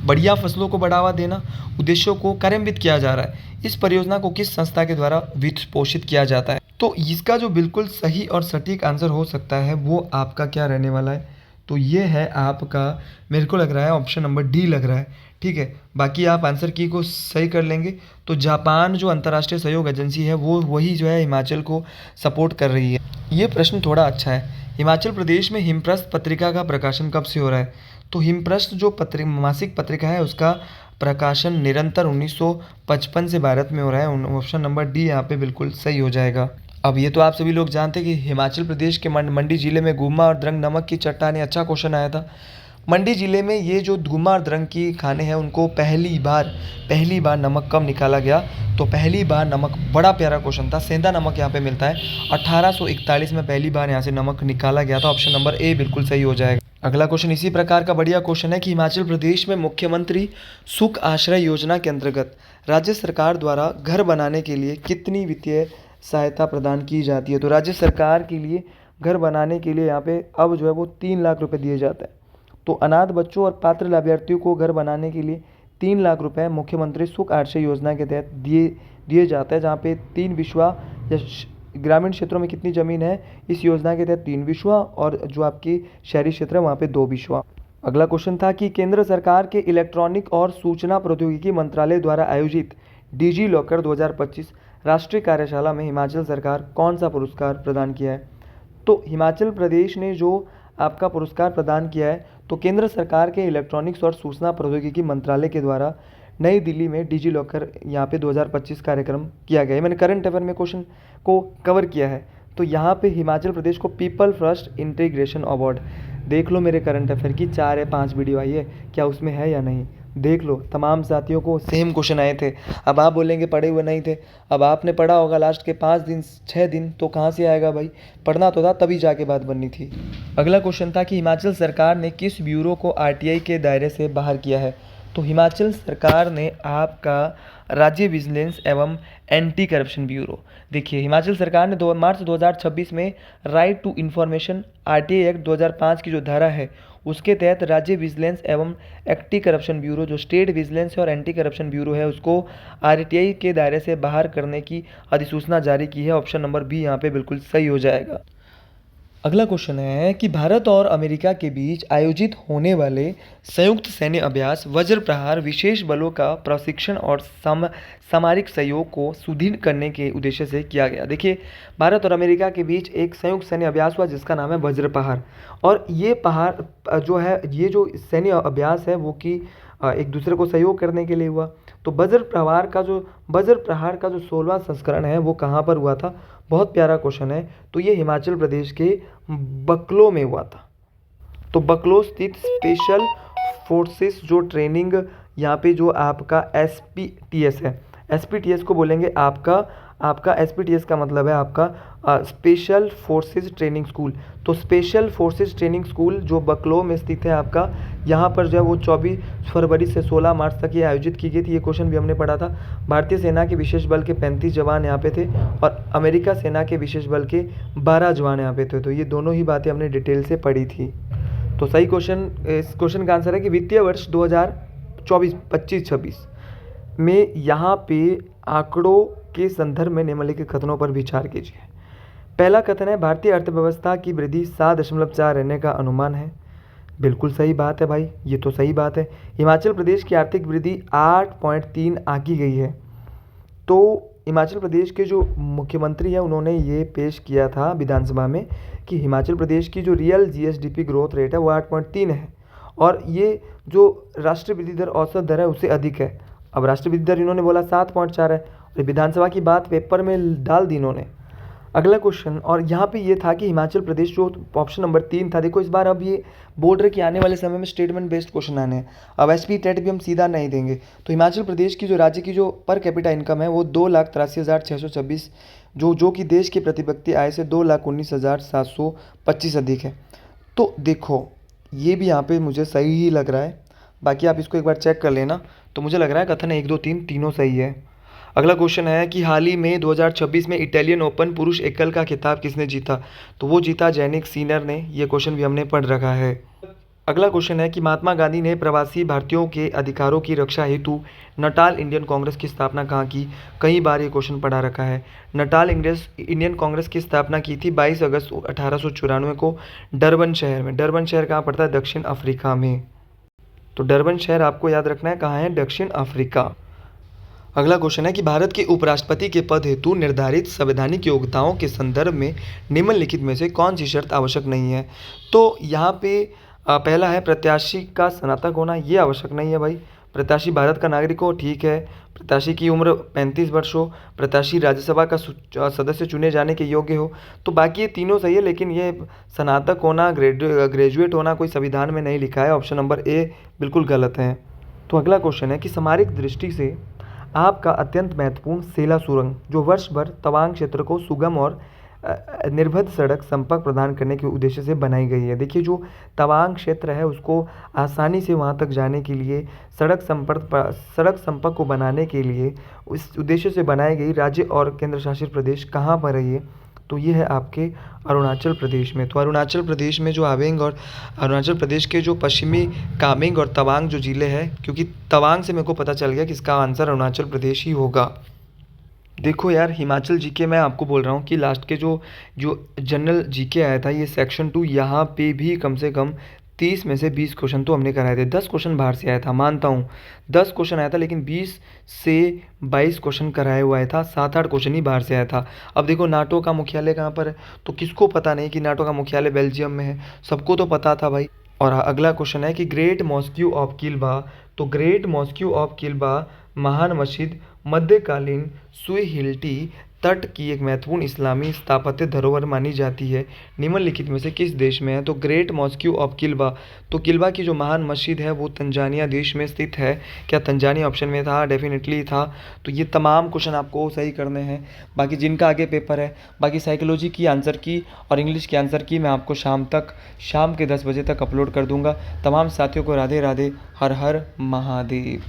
बढ़िया फसलों को बढ़ावा देना उद्देश्यों को कार्यान्वित किया जा रहा है। इस परियोजना को किस संस्था के द्वारा वित्त पोषित किया जाता है? तो इसका जो बिल्कुल सही और सटीक आंसर हो सकता है वो आपका क्या रहने वाला है? तो ये है आपका, मेरे को लग रहा है ऑप्शन नंबर डी लग रहा है। ठीक है, बाकी आप आंसर की को सही कर लेंगे। तो जापान जो अंतर्राष्ट्रीय सहयोग एजेंसी है वो वही जो है हिमाचल को सपोर्ट कर रही है। ये प्रश्न थोड़ा अच्छा है। हिमाचल प्रदेश में हिमप्रस्थ पत्रिका का प्रकाशन कब से हो रहा है? तो हिमप्रस्थ जो मासिक पत्रिका है उसका प्रकाशन निरंतर 1955 से भारत में हो रहा है। ऑप्शन नंबर डी यहाँ पे बिल्कुल सही हो जाएगा। अब ये तो आप सभी लोग जानते हैं कि हिमाचल प्रदेश के मंडी जिले में गुम्मा और द्रंग नमक की चट्टानें, अच्छा क्वेश्चन आया था। मंडी जिले में ये जो गुम्मा और द्रंग की खाने हैं उनको पहली बार नमक कब निकाला गया? तो पहली बार नमक, बड़ा प्यारा क्वेश्चन था, सेंधा नमक यहाँ पे मिलता है। 1841 में पहली बार यहाँ से नमक निकाला गया था। ऑप्शन नंबर ए बिल्कुल सही हो जाएगा। अगला क्वेश्चन इसी प्रकार का बढ़िया क्वेश्चन है कि हिमाचल प्रदेश में मुख्यमंत्री सुख आश्रय योजना के अंतर्गत राज्य सरकार द्वारा घर बनाने के लिए कितनी वित्तीय सहायता प्रदान की जाती है? तो राज्य सरकार के लिए घर बनाने के लिए यहाँ पे अब जो है वो 3 लाख रुपए दिए जाते हैं। तो अनाथ बच्चों और पात्र लाभार्थियों को घर बनाने के लिए 3 लाख रुपए मुख्यमंत्री सुख आश्रय योजना के तहत दिए जाते हैं, जहाँ पे 3 बिस्वा या ग्रामीण क्षेत्रों में कितनी ज़मीन है इस योजना के तहत 3 बिस्वा, और जो आपकी शहरी क्षेत्र है वहाँ पे 2 बिस्वा। अगला क्वेश्चन था कि केंद्र सरकार के इलेक्ट्रॉनिक और सूचना प्रौद्योगिकी मंत्रालय द्वारा आयोजित डिजी लॉकर 2025 राष्ट्रीय कार्यशाला में हिमाचल सरकार कौन सा पुरस्कार प्रदान किया है? तो हिमाचल प्रदेश ने जो आपका पुरस्कार प्रदान किया है तो केंद्र सरकार के इलेक्ट्रॉनिक्स और सूचना प्रौद्योगिकी मंत्रालय के द्वारा नई दिल्ली में डिजी लॉकर यहाँ पे 2025 कार्यक्रम किया गया है। मैंने करंट अफेयर में क्वेश्चन को कवर किया है। तो यहाँ पे हिमाचल प्रदेश को पीपल फर्स्ट इंटीग्रेशन अवार्ड, देख लो मेरे करंट अफेयर की 4 या 5 वीडियो आई है, क्या उसमें है या नहीं? देख लो तमाम साथियों को सेम क्वेश्चन आए थे। अब आप बोलेंगे पढ़े हुए नहीं थे। अब आपने पढ़ा होगा लास्ट के 5 दिन 6 दिन, तो कहाँ से आएगा भाई, पढ़ना तो था तभी जाके बात बननी थी। अगला क्वेश्चन था कि हिमाचल सरकार ने किस ब्यूरो को आरटीआई के दायरे से बाहर किया है। तो हिमाचल सरकार ने आपका राज्य विजिलेंस एवं एंटी करप्शन ब्यूरो, देखिए हिमाचल सरकार ने 2 मार्च 2026 में right to information RTI act 2005 की जो धारा है उसके तहत राज्य विजिलेंस एवं एंटी करप्शन ब्यूरो, जो स्टेट विजिलेंस और एंटी करप्शन ब्यूरो है, उसको आरटीआई के दायरे से बाहर करने की अधिसूचना जारी की है। ऑप्शन नंबर बी यहाँ पे बिल्कुल सही हो जाएगा। अगला क्वेश्चन है कि भारत और अमेरिका के बीच आयोजित होने वाले संयुक्त सैन्य अभ्यास वज्र प्रहार विशेष बलों का प्रशिक्षण और सामरिक सहयोग को सुदृढ़ करने के उद्देश्य से किया गया। देखिए भारत और अमेरिका के बीच एक संयुक्त सैन्य अभ्यास हुआ जिसका नाम है वज्र प्रहार, और ये पहाड़ जो है, ये जो सैन्य अभ्यास है वो कि एक दूसरे को सहयोग करने के लिए हुआ। तो वज्र प्रहार का जो 16वां संस्करण है वो कहाँ पर हुआ था, बहुत प्यारा क्वेश्चन है। तो ये हिमाचल प्रदेश के बकलो में हुआ था। तो बकलो स्थित स्पेशल फोर्सेस जो ट्रेनिंग यहाँ पे जो आपका एसपीटीएस है, एसपीटीएस को बोलेंगे आपका एसपीटीएस का मतलब है आपका स्पेशल फोर्सेस ट्रेनिंग स्कूल। तो स्पेशल फोर्सेस ट्रेनिंग स्कूल जो बकलो में स्थित है आपका, यहाँ पर जो है वो 24 फरवरी से 16 मार्च तक ये आयोजित की गई थी। ये क्वेश्चन भी हमने पढ़ा था। भारतीय सेना के विशेष बल के 35 जवान यहाँ पे थे और अमेरिका सेना के विशेष बल के 12 जवान यहाँ पे थे। तो ये दोनों ही बातें हमने डिटेल से पढ़ी थी। तो सही क्वेश्चन, इस क्वेश्चन का आंसर है कि वित्तीय वर्ष 2024-25-26 में यहाँ पे आंकड़ों के संदर्भ में निम्नलिखित कथनों पर विचार कीजिए। पहला कथन है भारतीय अर्थव्यवस्था की वृद्धि 7.4 रहने का अनुमान है। बिल्कुल सही बात है भाई, ये तो सही बात है। हिमाचल प्रदेश की आर्थिक वृद्धि 8.3 आंकी गई है। तो हिमाचल प्रदेश के जो मुख्यमंत्री हैं उन्होंने ये पेश किया था विधानसभा में कि हिमाचल प्रदेश की जो रियल जीएसडीपी ग्रोथ रेट है वो 8.3 है, और ये जो राष्ट्रीय वृद्धि दर औसत दर है उससे अधिक है। अब राष्ट्रीय वृद्धि दर इन्होंने बोला 7.4 है, और विधानसभा की बात पेपर में डाल दी इन्होंने। अगला क्वेश्चन, और यहाँ पे ये था कि हिमाचल प्रदेश जो ऑप्शन नंबर 3 था, देखो इस बार अब ये बोल रहे कि आने वाले समय में स्टेटमेंट बेस्ड क्वेश्चन आने हैं। अब एसपी टेट भी हम सीधा नहीं देंगे। तो हिमाचल प्रदेश की जो राज्य की जो पर कैपिटा इनकम है वो 2,83,626, जो कि देश की प्रति व्यक्ति आय से 2,19,725 अधिक है। तो देखो ये भी यहाँ पे मुझे सही ही लग रहा है, बाकी आप इसको एक बार चेक कर लेना। तो मुझे लग रहा है कथन 1 2 3 तीनों सही है। अगला क्वेश्चन है कि हाल ही में 2026 में इटालियन ओपन पुरुष एकल का खिताब किसने जीता। तो वो जीता जैनिक सीनर ने। ये क्वेश्चन भी हमने पढ़ रखा है। अगला क्वेश्चन है कि महात्मा गांधी ने प्रवासी भारतीयों के अधिकारों की रक्षा हेतु नटाल इंडियन कांग्रेस की स्थापना कहाँ की। कई बार ये क्वेश्चन पढ़ा रखा है। नटाल इंडियन कांग्रेस की स्थापना की थी 22 अगस्त 1894 को डरबन शहर में। डरबन शहर कहाँ पड़ता है, दक्षिण अफ्रीका में। तो डरबन शहर आपको याद रखना है कहाँ है, दक्षिण अफ्रीका। अगला क्वेश्चन है कि भारत के उपराष्ट्रपति के पद हेतु निर्धारित संवैधानिक योग्यताओं के संदर्भ में निम्नलिखित में से कौन सी शर्त आवश्यक नहीं है। तो यहाँ पे पहला है प्रत्याशी का स्नातक होना, ये आवश्यक नहीं है भाई। प्रत्याशी भारत का नागरिक हो, ठीक है। प्रत्याशी की उम्र 35 वर्ष हो, प्रत्याशी राज्यसभा का सदस्य चुने जाने के योग्य हो। तो बाकी ये तीनों सही है, लेकिन ये स्नातक होना, ग्रेजुएट होना कोई संविधान में नहीं लिखा है। ऑप्शन नंबर ए बिल्कुल गलत है। तो अगला क्वेश्चन है कि सामरिक दृष्टि से आपका अत्यंत महत्वपूर्ण सेला सुरंग जो वर्ष भर तवांग क्षेत्र को सुगम और निर्बाध सड़क संपर्क प्रदान करने के उद्देश्य से बनाई गई है। देखिए जो तवांग क्षेत्र है उसको आसानी से वहां तक जाने के लिए सड़क संपर्क को बनाने के लिए उस उद्देश्य से बनाई गई राज्य और केंद्र शासित प्रदेश कहाँ पर है ये, तो ये है आपके अरुणाचल प्रदेश में। तो अरुणाचल प्रदेश में जो आवेंग और अरुणाचल प्रदेश के जो पश्चिमी कामेंग और तवांग जो जिले हैं, क्योंकि तवांग से मेरे को पता चल गया कि इसका आंसर अरुणाचल प्रदेश ही होगा। देखो यार हिमाचल जीके मैं आपको बोल रहा हूँ कि लास्ट के जो जनरल जीके आया था ये सेक्शन 2, यहाँ पे भी कम से कम 30 में से 20 क्वेश्चन तो हमने कराए थे। 10 क्वेश्चन बाहर से आया था, मानता हूँ 10 क्वेश्चन आया था, लेकिन 20 से 22 क्वेश्चन कराया हुआ आया था, 7-8 क्वेश्चन ही बाहर से आया था। अब देखो नाटो का मुख्यालय कहाँ पर है, तो किसको पता नहीं कि नाटो का मुख्यालय बेल्जियम में है, सबको तो पता था भाई। और अगला क्वेश्चन है कि ग्रेट मॉस्क्यू ऑफ किल्बा, तो ग्रेट मॉस्क्यू ऑफ किल्बा महान मस्जिद मध्यकालीन सुहेलटी तट की एक महत्वपूर्ण इस्लामी स्थापत्य धरोहर मानी जाती है। निम्नलिखित में से किस देश में है? तो ग्रेट मॉस्क्यू ऑफ किल्बा, तो किल्बा की जो महान मस्जिद है वो तंजानिया देश में स्थित है। क्या तंजानिया ऑप्शन में था? डेफिनेटली था। तो ये तमाम क्वेश्चन आपको सही करने हैं। बाकी जिनका आगे पेपर है, बाकी साइकोलॉजी की आंसर की और इंग्लिश के आंसर की मैं आपको शाम के 10 बजे तक अपलोड कर दूंगा। तमाम साथियों को राधे राधे, हर हर महादेव।